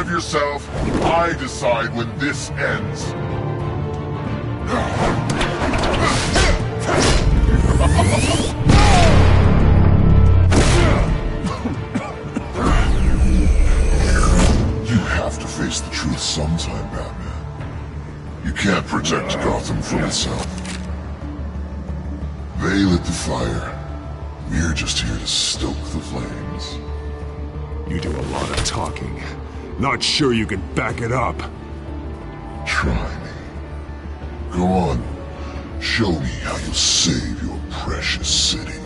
Yourself. I decide when this ends. You have to face the truth sometime, Batman. You can't protect Gotham from itself. They lit the fire. We're just here to stoke the flames. You do a lot of talking. Not sure you can back it up. Try me. Go on. Show me how you'll save your precious city.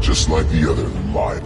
Just like the other liars.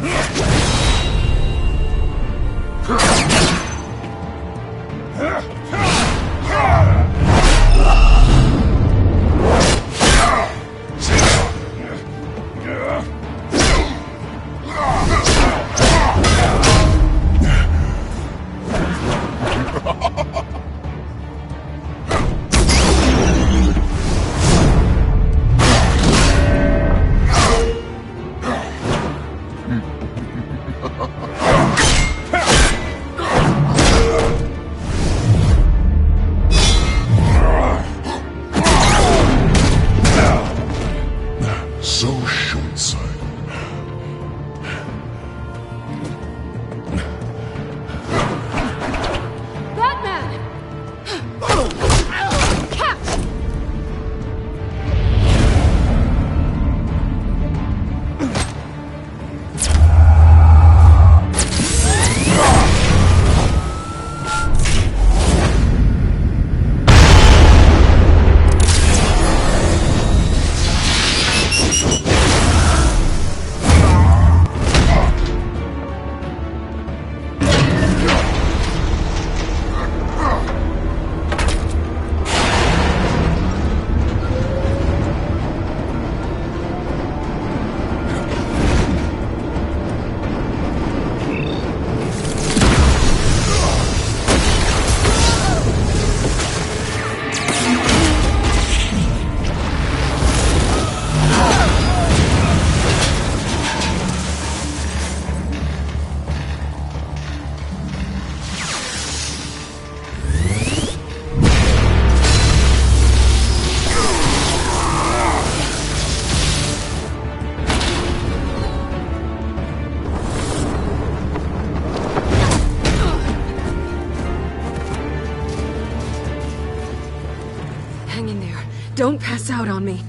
Don't pass out on me.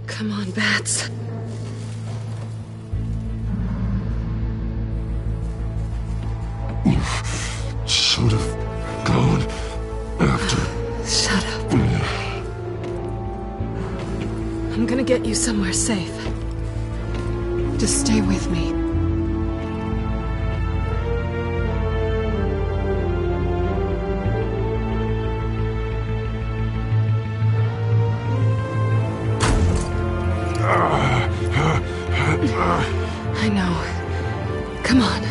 Come on, Bats. Should have gone after. Shut up. I'm gonna get you somewhere safe. Just stay with me. I know. Come on.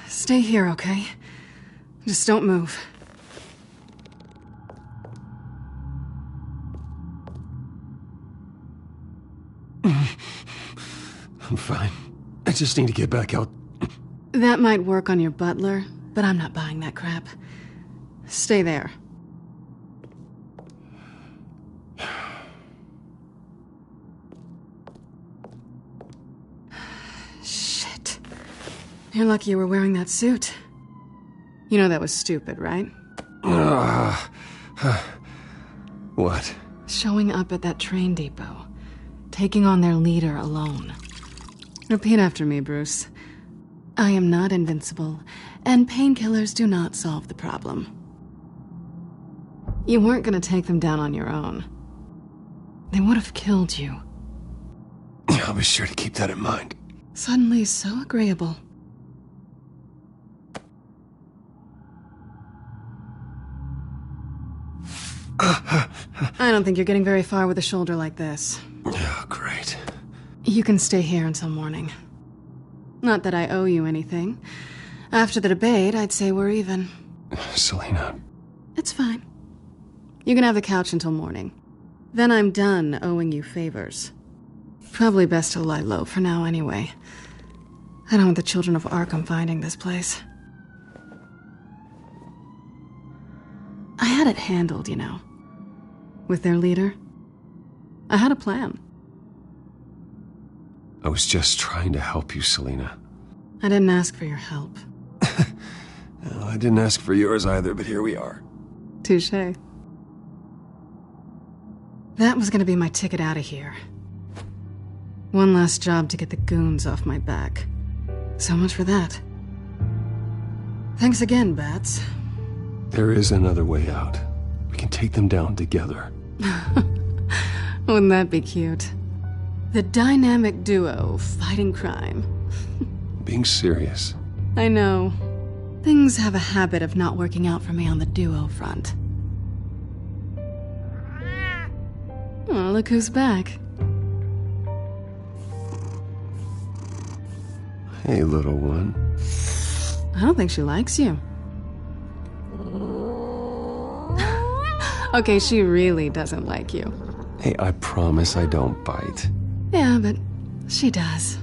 Stay here, okay? Just don't move. I'm fine. I just need to get back out. That might work on your butler, but I'm not buying that crap. Stay there. Shit. You're lucky you were wearing that suit. You know that was stupid, right? What? Showing up at that train depot. Taking on their leader alone. Repeat after me, Bruce. I am not invincible, and painkillers do not solve the problem. You weren't gonna take them down on your own. They would have killed you. I'll be sure to keep that in mind. Suddenly so agreeable. I don't think you're getting very far with a shoulder like this. Oh, great. You can stay here until morning. Not that I owe you anything. After the debate, I'd say we're even. Selina. It's fine. You can have the couch until morning. Then I'm done owing you favors. Probably best to lie low for now anyway. I don't want the children of Arkham finding this place. I had it handled, you know. With their leader. I had a plan. I was just trying to help you, Selina. I didn't ask for your help. Well, I didn't ask for yours either, but here we are. Touché. That was gonna be my ticket out of here. One last job to get the goons off my back. So much for that. Thanks again, Bats. There is another way out. We can take them down together. Wouldn't that be cute? The dynamic duo fighting crime. Being serious. I know. Things have a habit of not working out for me on the duo front. Oh, look who's back. Hey, little one. I don't think she likes you. Okay, she really doesn't like you. Hey, I promise I don't bite. Yeah, but she does.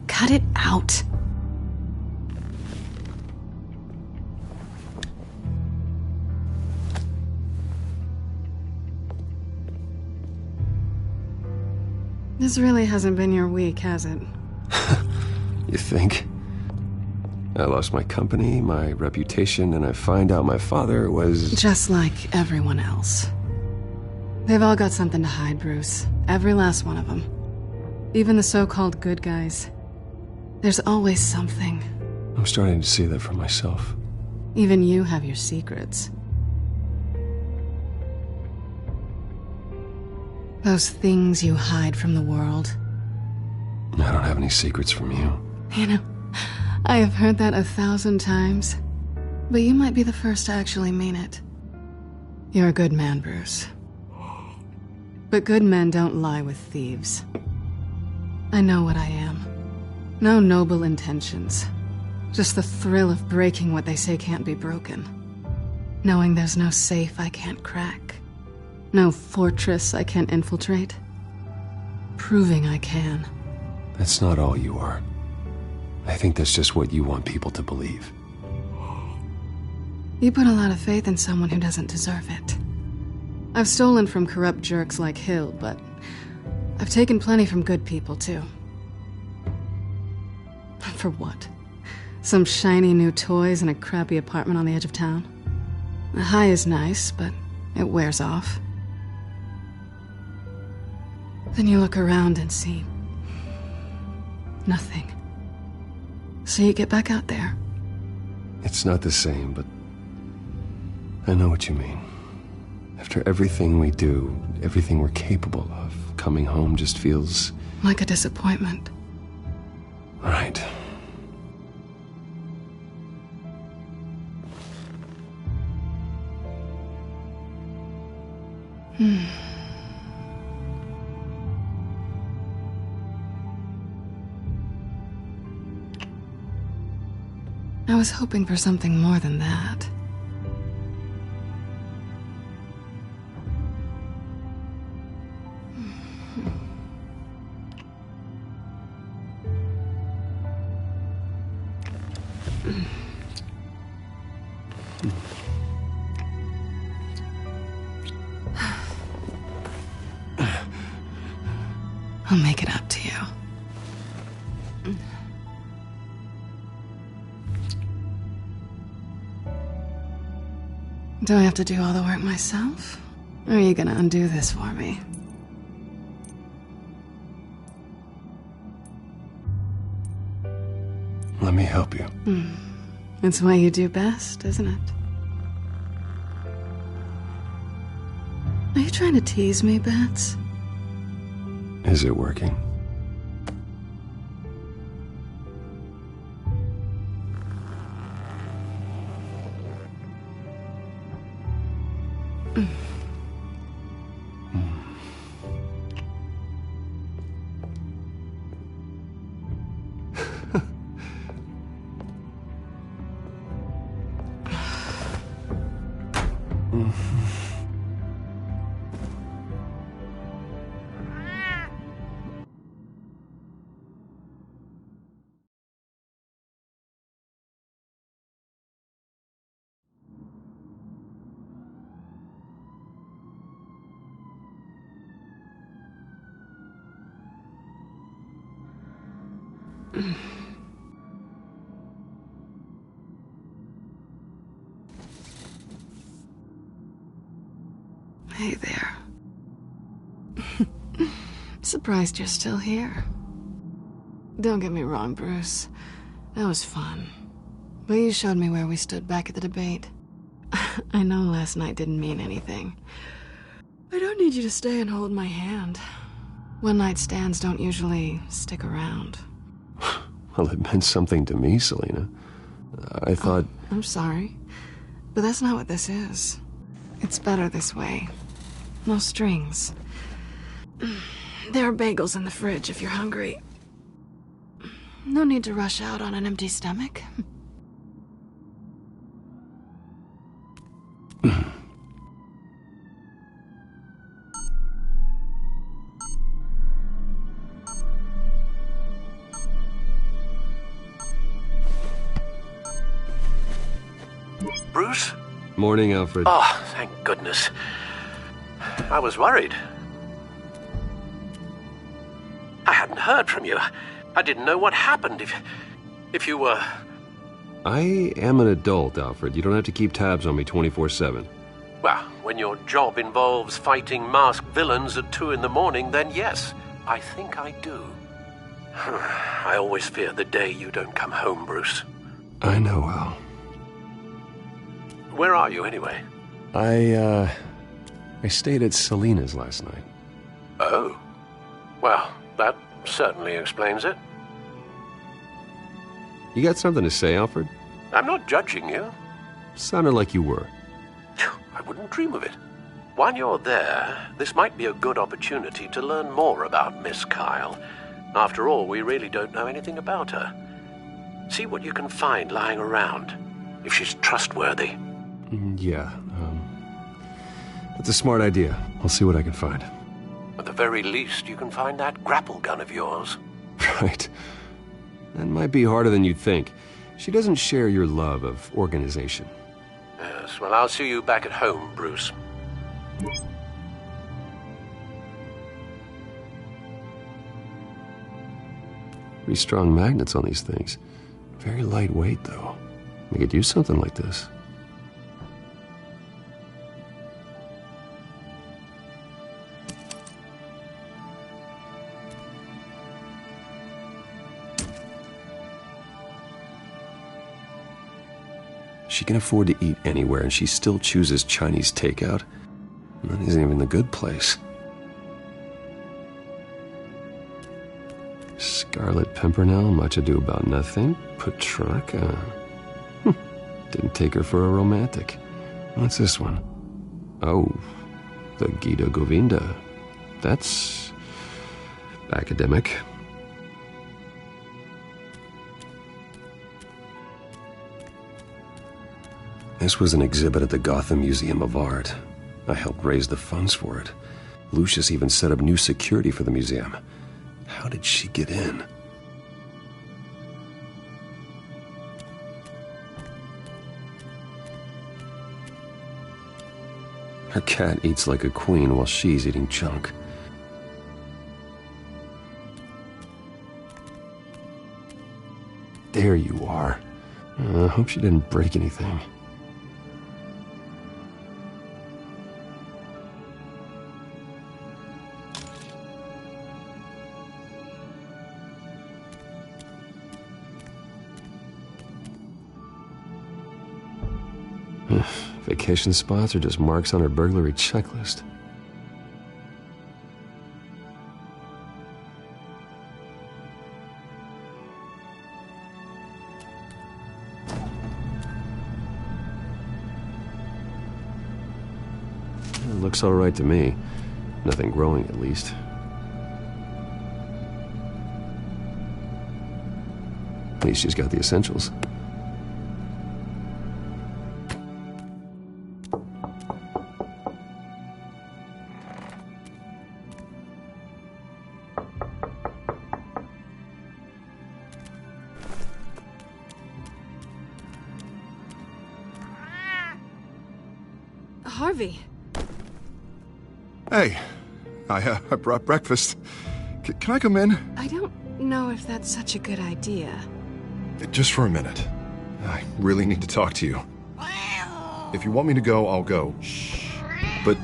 Cut it out. This really hasn't been your week, has it? You think? I lost my company, my reputation, and I find out my father was... Just like everyone else. They've all got something to hide, Bruce. Every last one of them. Even the so-called good guys. There's always something. I'm starting to see that for myself. Even you have your secrets. Those things you hide from the world. I don't have any secrets from you. You know, I have heard that 1,000 times. But you might be the first to actually mean it. You're a good man, Bruce. But good men don't lie with thieves. I know what I am. No noble intentions. Just the thrill of breaking what they say can't be broken. Knowing there's no safe I can't crack. No fortress I can't infiltrate. Proving I can. That's not all you are. I think that's just what you want people to believe. You put a lot of faith in someone who doesn't deserve it. I've stolen from corrupt jerks like Hill, but I've taken plenty from good people, too. For what? Some shiny new toys and a crappy apartment on the edge of town? The high is nice, but it wears off. Then you look around and see nothing. So you get back out there. It's not the same, but I know what you mean. After everything we do, everything we're capable of, coming home just feels... like a disappointment. Right. I was hoping for something more than that. I'll make it up to you. Do I have to do all the work myself? Or are you gonna undo this for me? Let me help you. It's what you do best, isn't it? Are you trying to tease me, Bats? Is it working? Hey there. Surprised you're still here. Don't get me wrong, Bruce. That was fun. But you showed me where we stood back at the debate. I know last night didn't mean anything. I don't need you to stay and hold my hand. One-night stands don't usually stick around. Well, it meant something to me, Selina. I thought... I'm sorry, but that's not what this is. It's better this way. No strings. There are bagels in the fridge if you're hungry. No need to rush out on an empty stomach. Bruce? Morning, Alfred. Oh, thank goodness. I was worried. I hadn't heard from you. I didn't know what happened if you were... I am an adult, Alfred. You don't have to keep tabs on me 24/7. Well, when your job involves fighting masked villains at 2 in the morning, then yes, I think I do. I always fear the day you don't come home, Bruce. I know, Al. Where are you, anyway? I stayed at Selina's last night. Oh. Well, that certainly explains it. You got something to say, Alfred? I'm not judging you. Sounded like you were. I wouldn't dream of it. While you're there, this might be a good opportunity to learn more about Miss Kyle. After all, we really don't know anything about her. See what you can find lying around, if she's trustworthy. Yeah, that's a smart idea. I'll see what I can find. At the very least, you can find that grapple gun of yours. Right. That might be harder than you'd think. She doesn't share your love of organization. Yes, well, I'll see you back at home, Bruce. Pretty strong magnets on these things. Very lightweight, though. We could use something like this. She can afford to eat anywhere, and she still chooses Chinese takeout. And that isn't even the good place. Scarlet Pimpernel, Much Ado About Nothing, Petrarca. Didn't take her for a romantic. What's this one? Oh, the Gita Govinda. That's academic. This was an exhibit at the Gotham Museum of Art. I helped raise the funds for it. Lucius even set up new security for the museum. How did she get in? Her cat eats like a queen while she's eating junk. There you are. I hope she didn't break anything. Vacation spots are just marks on her burglary checklist. It looks all right to me. Nothing growing, at least. At least she's got the essentials. Harvey. Hey, I brought breakfast. Can I come in? I don't know if that's such a good idea. Just for a minute. I really need to talk to you. If you want me to go, I'll go. But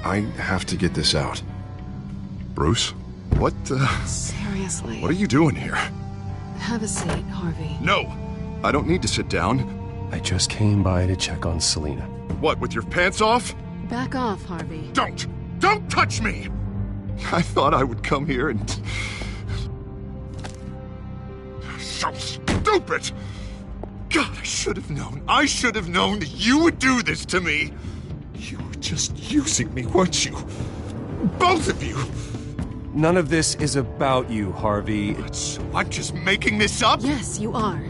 I have to get this out. Bruce? What, Seriously. What are you doing here? Have a seat, Harvey. No! I don't need to sit down. I just came by to check on Selina. What, with your pants off? Back off, Harvey. Don't touch me! I thought I would come here and... So stupid! God, I should have known. I should have known that you would do this to me. You were just using me, weren't you? Both of you! None of this is about you, Harvey. So I'm just making this up? Yes, you are.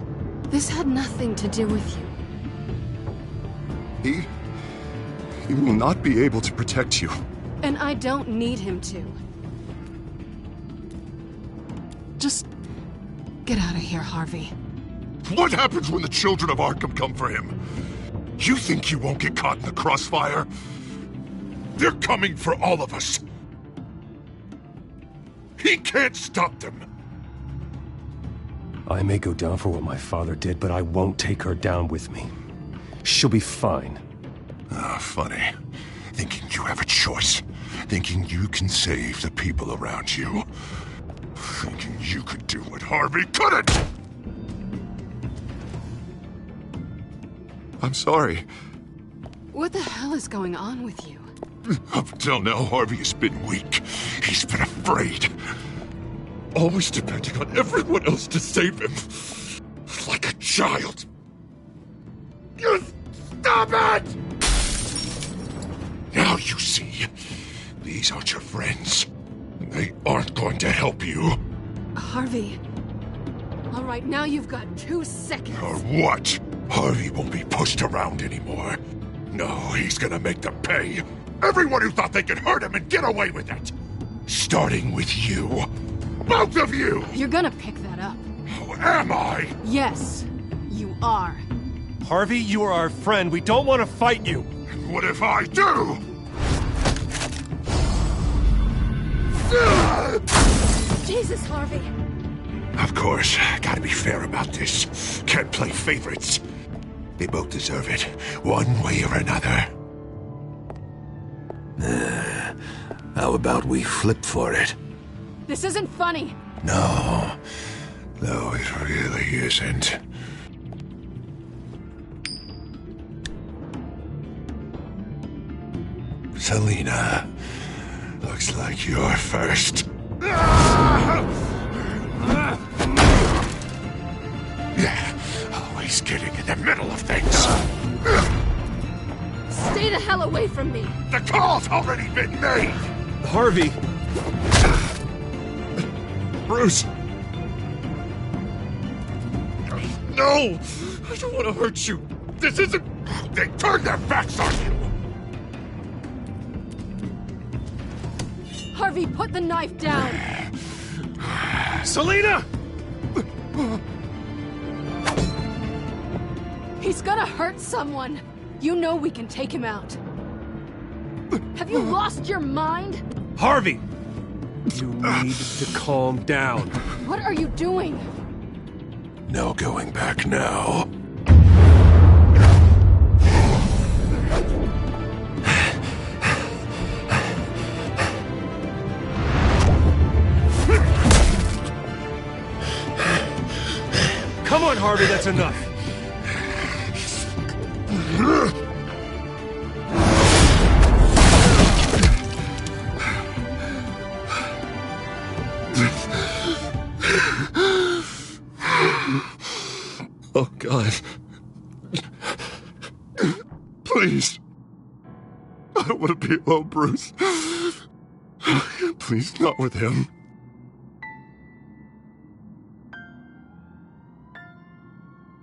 This had nothing to do with you. He will not be able to protect you. And I don't need him to. Just get out of here, Harvey. What happens when the children of Arkham come for him? You think you won't get caught in the crossfire? They're coming for all of us. He can't stop them. I may go down for what my father did, but I won't take her down with me. She'll be fine. Ah, funny. Thinking you have a choice. Thinking you can save the people around you. Thinking you could do what Harvey couldn't! I'm sorry. What the hell is going on with you? Up until now, Harvey has been weak. He's been afraid. Always depending on everyone else to save him. Like a child. You stop it! Now you see, these aren't your friends. They aren't going to help you. Harvey. All right, now you've got 2 seconds. Or what? Harvey won't be pushed around anymore. No, he's gonna make them pay. Everyone who thought they could hurt him and get away with it. Starting with you. Both of you! You're gonna pick that up. Oh, am I? Yes, you are. Harvey, you are our friend. We don't want to fight you. What if I do? Jesus, Harvey. Of course, gotta be fair about this. Can't play favorites. They both deserve it, one way or another. How about we flip for it? This isn't funny. No, it really isn't. Selina, looks like you're first. Yeah, always getting in the middle of things. Stay the hell away from me. The call's already been made. Harvey! Bruce! No! I don't want to hurt you. This isn't... They turned their backs on you. Harvey, put the knife down. Selina! He's gonna hurt someone. You know we can take him out. Have you lost your mind? Harvey! You need to calm down. What are you doing? No going back now. Come on, Harvey, that's enough. Oh, God. Please. I don't want to be alone, Bruce. Please, not with him.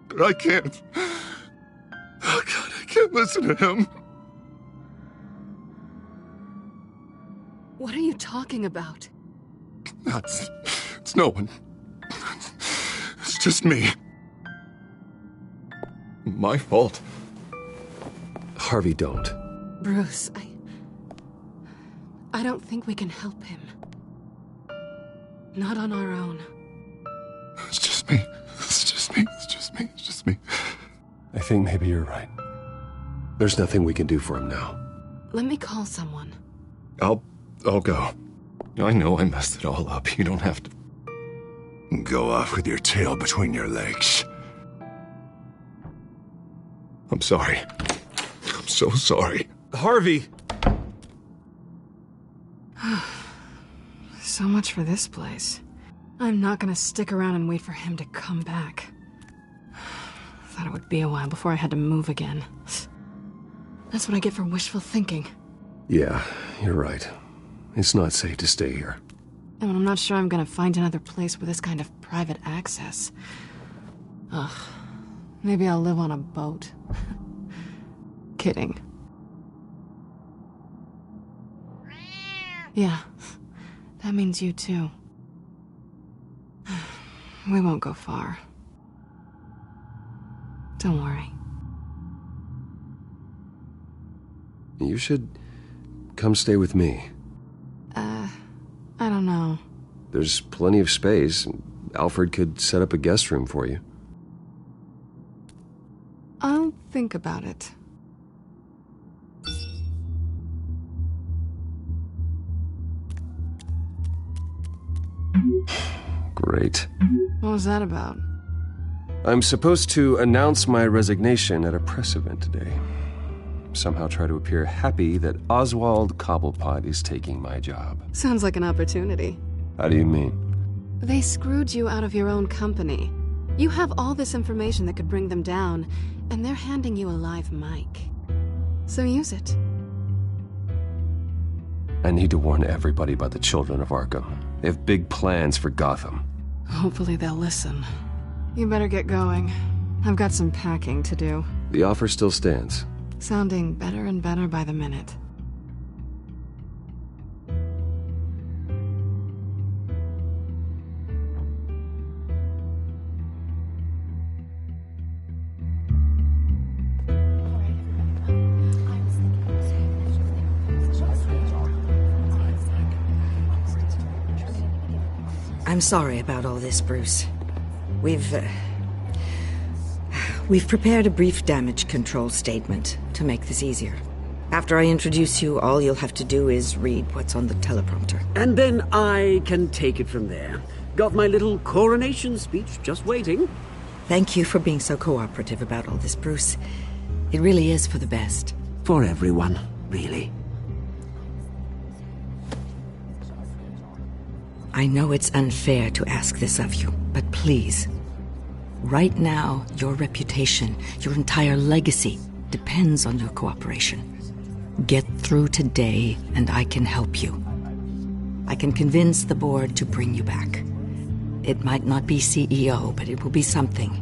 But I can't. Oh, God, I can't listen to him. What are you talking about? It's no one. It's just me. My fault. Harvey, don't. Bruce, I don't think we can help him. Not on our own. It's just me. It's just me. It's just me. It's just me. I think maybe you're right. There's nothing we can do for him now. Let me call someone. I'll go. I know I messed it all up. You don't have to go off with your tail between your legs. I'm sorry. I'm so sorry. Harvey! So much for this place. I'm not gonna stick around and wait for him to come back. Thought it would be a while before I had to move again. That's what I get for wishful thinking. Yeah, you're right. It's not safe to stay here. And I'm not sure I'm gonna find another place with this kind of private access. Ugh. Maybe I'll live on a boat. Kidding. Yeah. That means you too. We won't go far. Don't worry. You should come stay with me. I don't know. There's plenty of space. Alfred could set up a guest room for you. I'll think about it. Great. What was that about? I'm supposed to announce my resignation at a press event today. Somehow try to appear happy that Oswald Cobblepot is taking my job. Sounds like an opportunity. How do you mean? They screwed you out of your own company. You have all this information that could bring them down, and they're handing you a live mic. So use it. I need to warn everybody about the Children of Arkham. They have big plans for Gotham. Hopefully they'll listen. You better get going. I've got some packing to do. The offer still stands. Sounding better and better by the minute. I'm sorry about all this, Bruce. We've prepared a brief damage control statement to make this easier. After I introduce you, all you'll have to do is read what's on the teleprompter. And then I can take it from there. Got my little coronation speech just waiting. Thank you for being so cooperative about all this, Bruce. It really is for the best. For everyone, really. I know it's unfair to ask this of you, but please. Right now, your reputation, your entire legacy, depends on your cooperation. Get through today, and I can help you. I can convince the board to bring you back. It might not be CEO, but it will be something.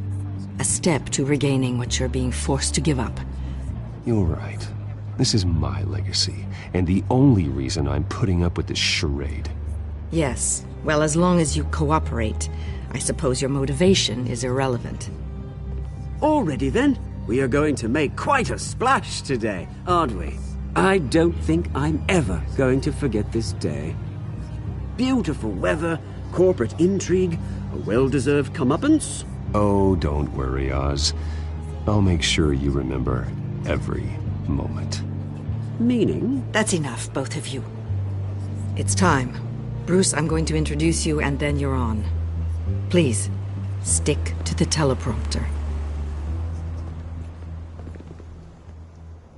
A step to regaining what you're being forced to give up. You're right. This is my legacy, and the only reason I'm putting up with this charade. Yes. Well, as long as you cooperate, I suppose your motivation is irrelevant. Already then, we are going to make quite a splash today, aren't we? I don't think I'm ever going to forget this day. Beautiful weather, corporate intrigue, a well-deserved comeuppance. Oh, don't worry, Oz. I'll make sure you remember every moment. Meaning? That's enough, both of you. It's time. Bruce, I'm going to introduce you, and then you're on. Please, stick to the teleprompter.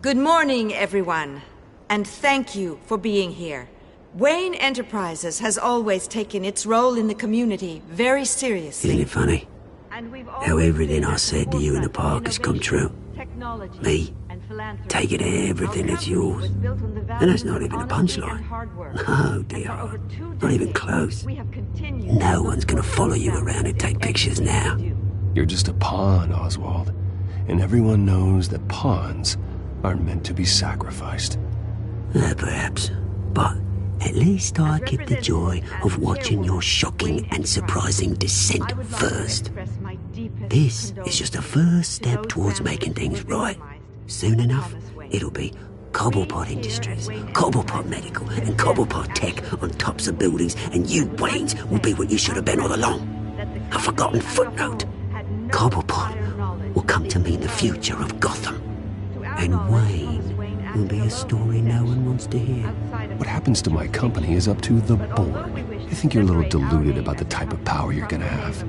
Good morning, everyone, and thank you for being here. Wayne Enterprises has always taken its role in the community very seriously. Isn't it funny? How everything I said to you in the park has come true. Me, taking everything that's yours. And that's not even a punchline. No, dear. Not even close. No one's gonna follow you around and take pictures now. You're just a pawn, Oswald. And everyone knows that pawns are meant to be sacrificed. Perhaps. But at least I get the joy of watching your shocking and surprising descent first. This is just a first step towards making things right. Soon enough, it'll be Cobblepot Industries, Cobblepot Medical, and Cobblepot Tech on tops of buildings, and you, Waynes, will be what you should have been all along. A forgotten footnote. Cobblepot will come to mean the future of Gotham. And Wayne will be a story no one wants to hear. What happens to my company is up to the board. I think you're a little deluded about the type of power you're gonna have.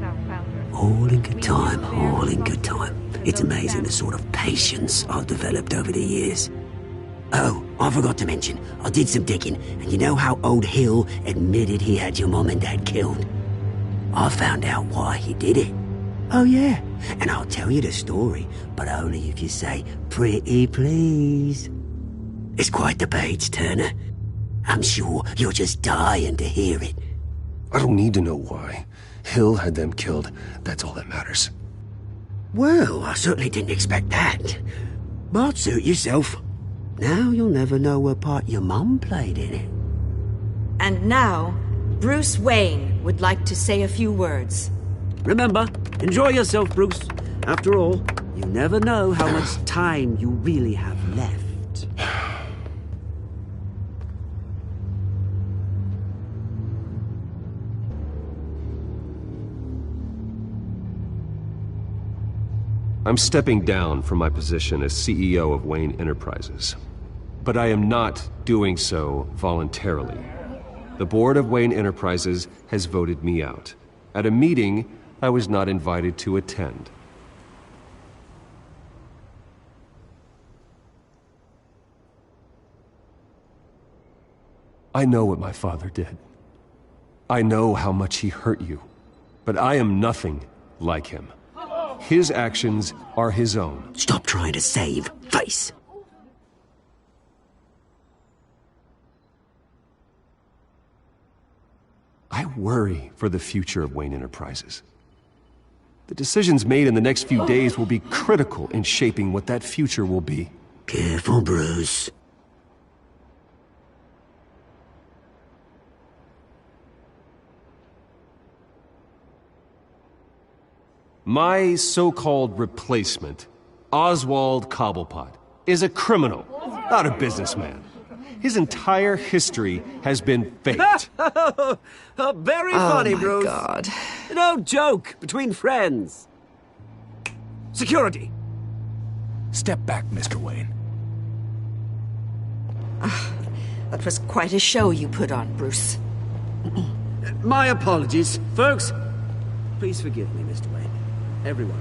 All in good time, all in good time. It's amazing the sort of patience I've developed over the years. Oh, I forgot to mention, I did some digging, and you know how old Hill admitted he had your mom and dad killed? I found out why he did it. Oh yeah, and I'll tell you the story, but only if you say, pretty please. It's quite the page, Turner. I'm sure you're just dying to hear it. I don't need to know why. Hill had them killed. That's all that matters. Well, I certainly didn't expect that. But suit yourself. Now you'll never know what part your mum played in it. And now, Bruce Wayne would like to say a few words. Remember, enjoy yourself, Bruce. After all, you never know how much time you really have left. I'm stepping down from my position as CEO of Wayne Enterprises. But I am not doing so voluntarily. The board of Wayne Enterprises has voted me out. At a meeting I was not invited to attend. I know what my father did. I know how much he hurt you. But I am nothing like him. His actions are his own. Stop trying to save face. I worry for the future of Wayne Enterprises. The decisions made in the next few days will be critical in shaping what that future will be. Careful, Bruce. My so-called replacement, Oswald Cobblepot, is a criminal, not a businessman. His entire history has been faked. Very funny, Bruce. Oh, my God. No joke between friends. Security. Step back, Mr. Wayne. That was quite a show you put on, Bruce. My apologies, folks. Please forgive me, Mr. Wayne. Everyone.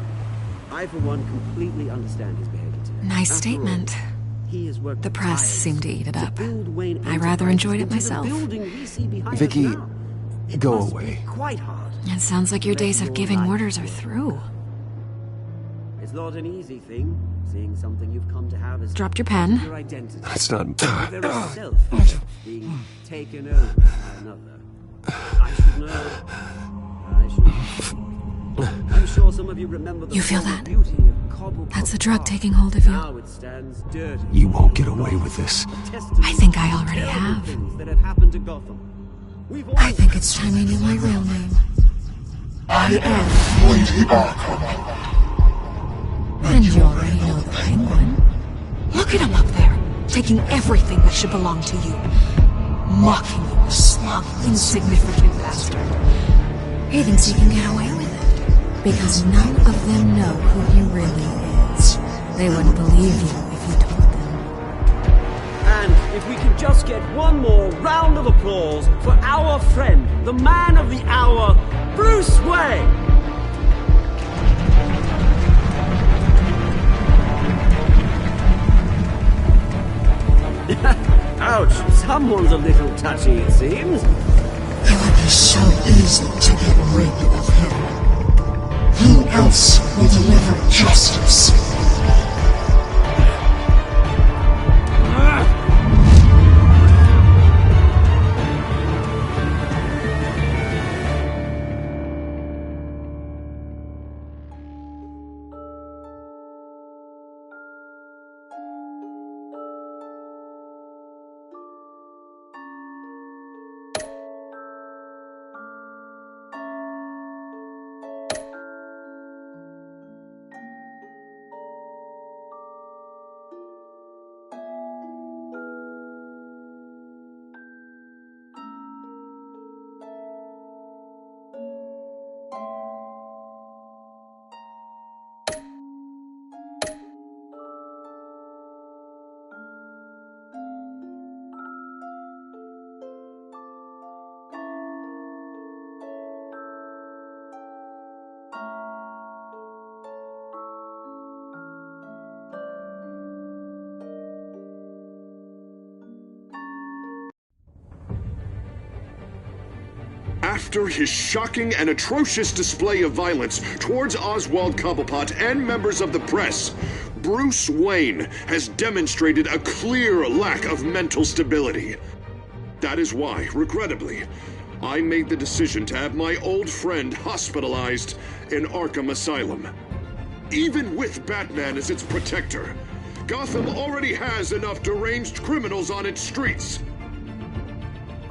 I, for one, completely understand his behavior today. Nice statement. The press seemed to eat it up. I rather enjoyed it myself. Vicky, go away. It sounds like your days of giving orders are through. It's not an easy thing, seeing something you've come to have as Dropped your pen. your identity. That's not... Your very self being taken over by another. I should know. I'm sure some of you remember the You feel that? beauty of Cobble That's the drug taking hold of you. Now it stands dirty. You won't get away with this. I think I already have. That have happened to Gotham. I think it's time I knew my real name. I am Lady Arkham. And you already know the Penguin. Look at him up there, taking everything that should belong to you. Mocking you, smug, insignificant bastard. He thinks he can get away with it. Because none of them know who he really is. They wouldn't believe you if you told them. And if we could just get one more round of applause for our friend, the man of the hour, Bruce Wayne! Ouch, someone's a little touchy, it seems. It would be so easy to get rid of him. Who else will deliver justice? After his shocking and atrocious display of violence towards Oswald Cobblepot and members of the press, Bruce Wayne has demonstrated a clear lack of mental stability. That is why, regrettably, I made the decision to have my old friend hospitalized in Arkham Asylum. Even with Batman as its protector, Gotham already has enough deranged criminals on its streets.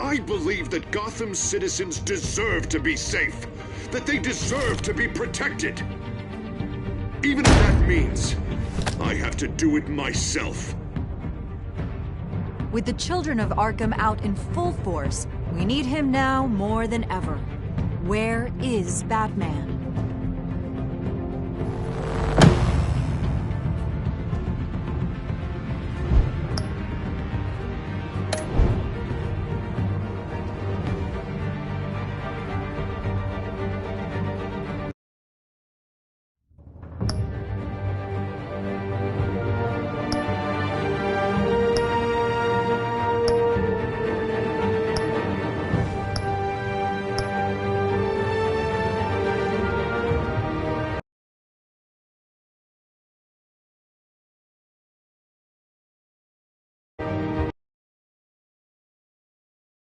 I believe that Gotham's citizens deserve to be safe, that they deserve to be protected. Even if that means I have to do it myself. With the children of Arkham out in full force, we need him now more than ever. Where is Batman?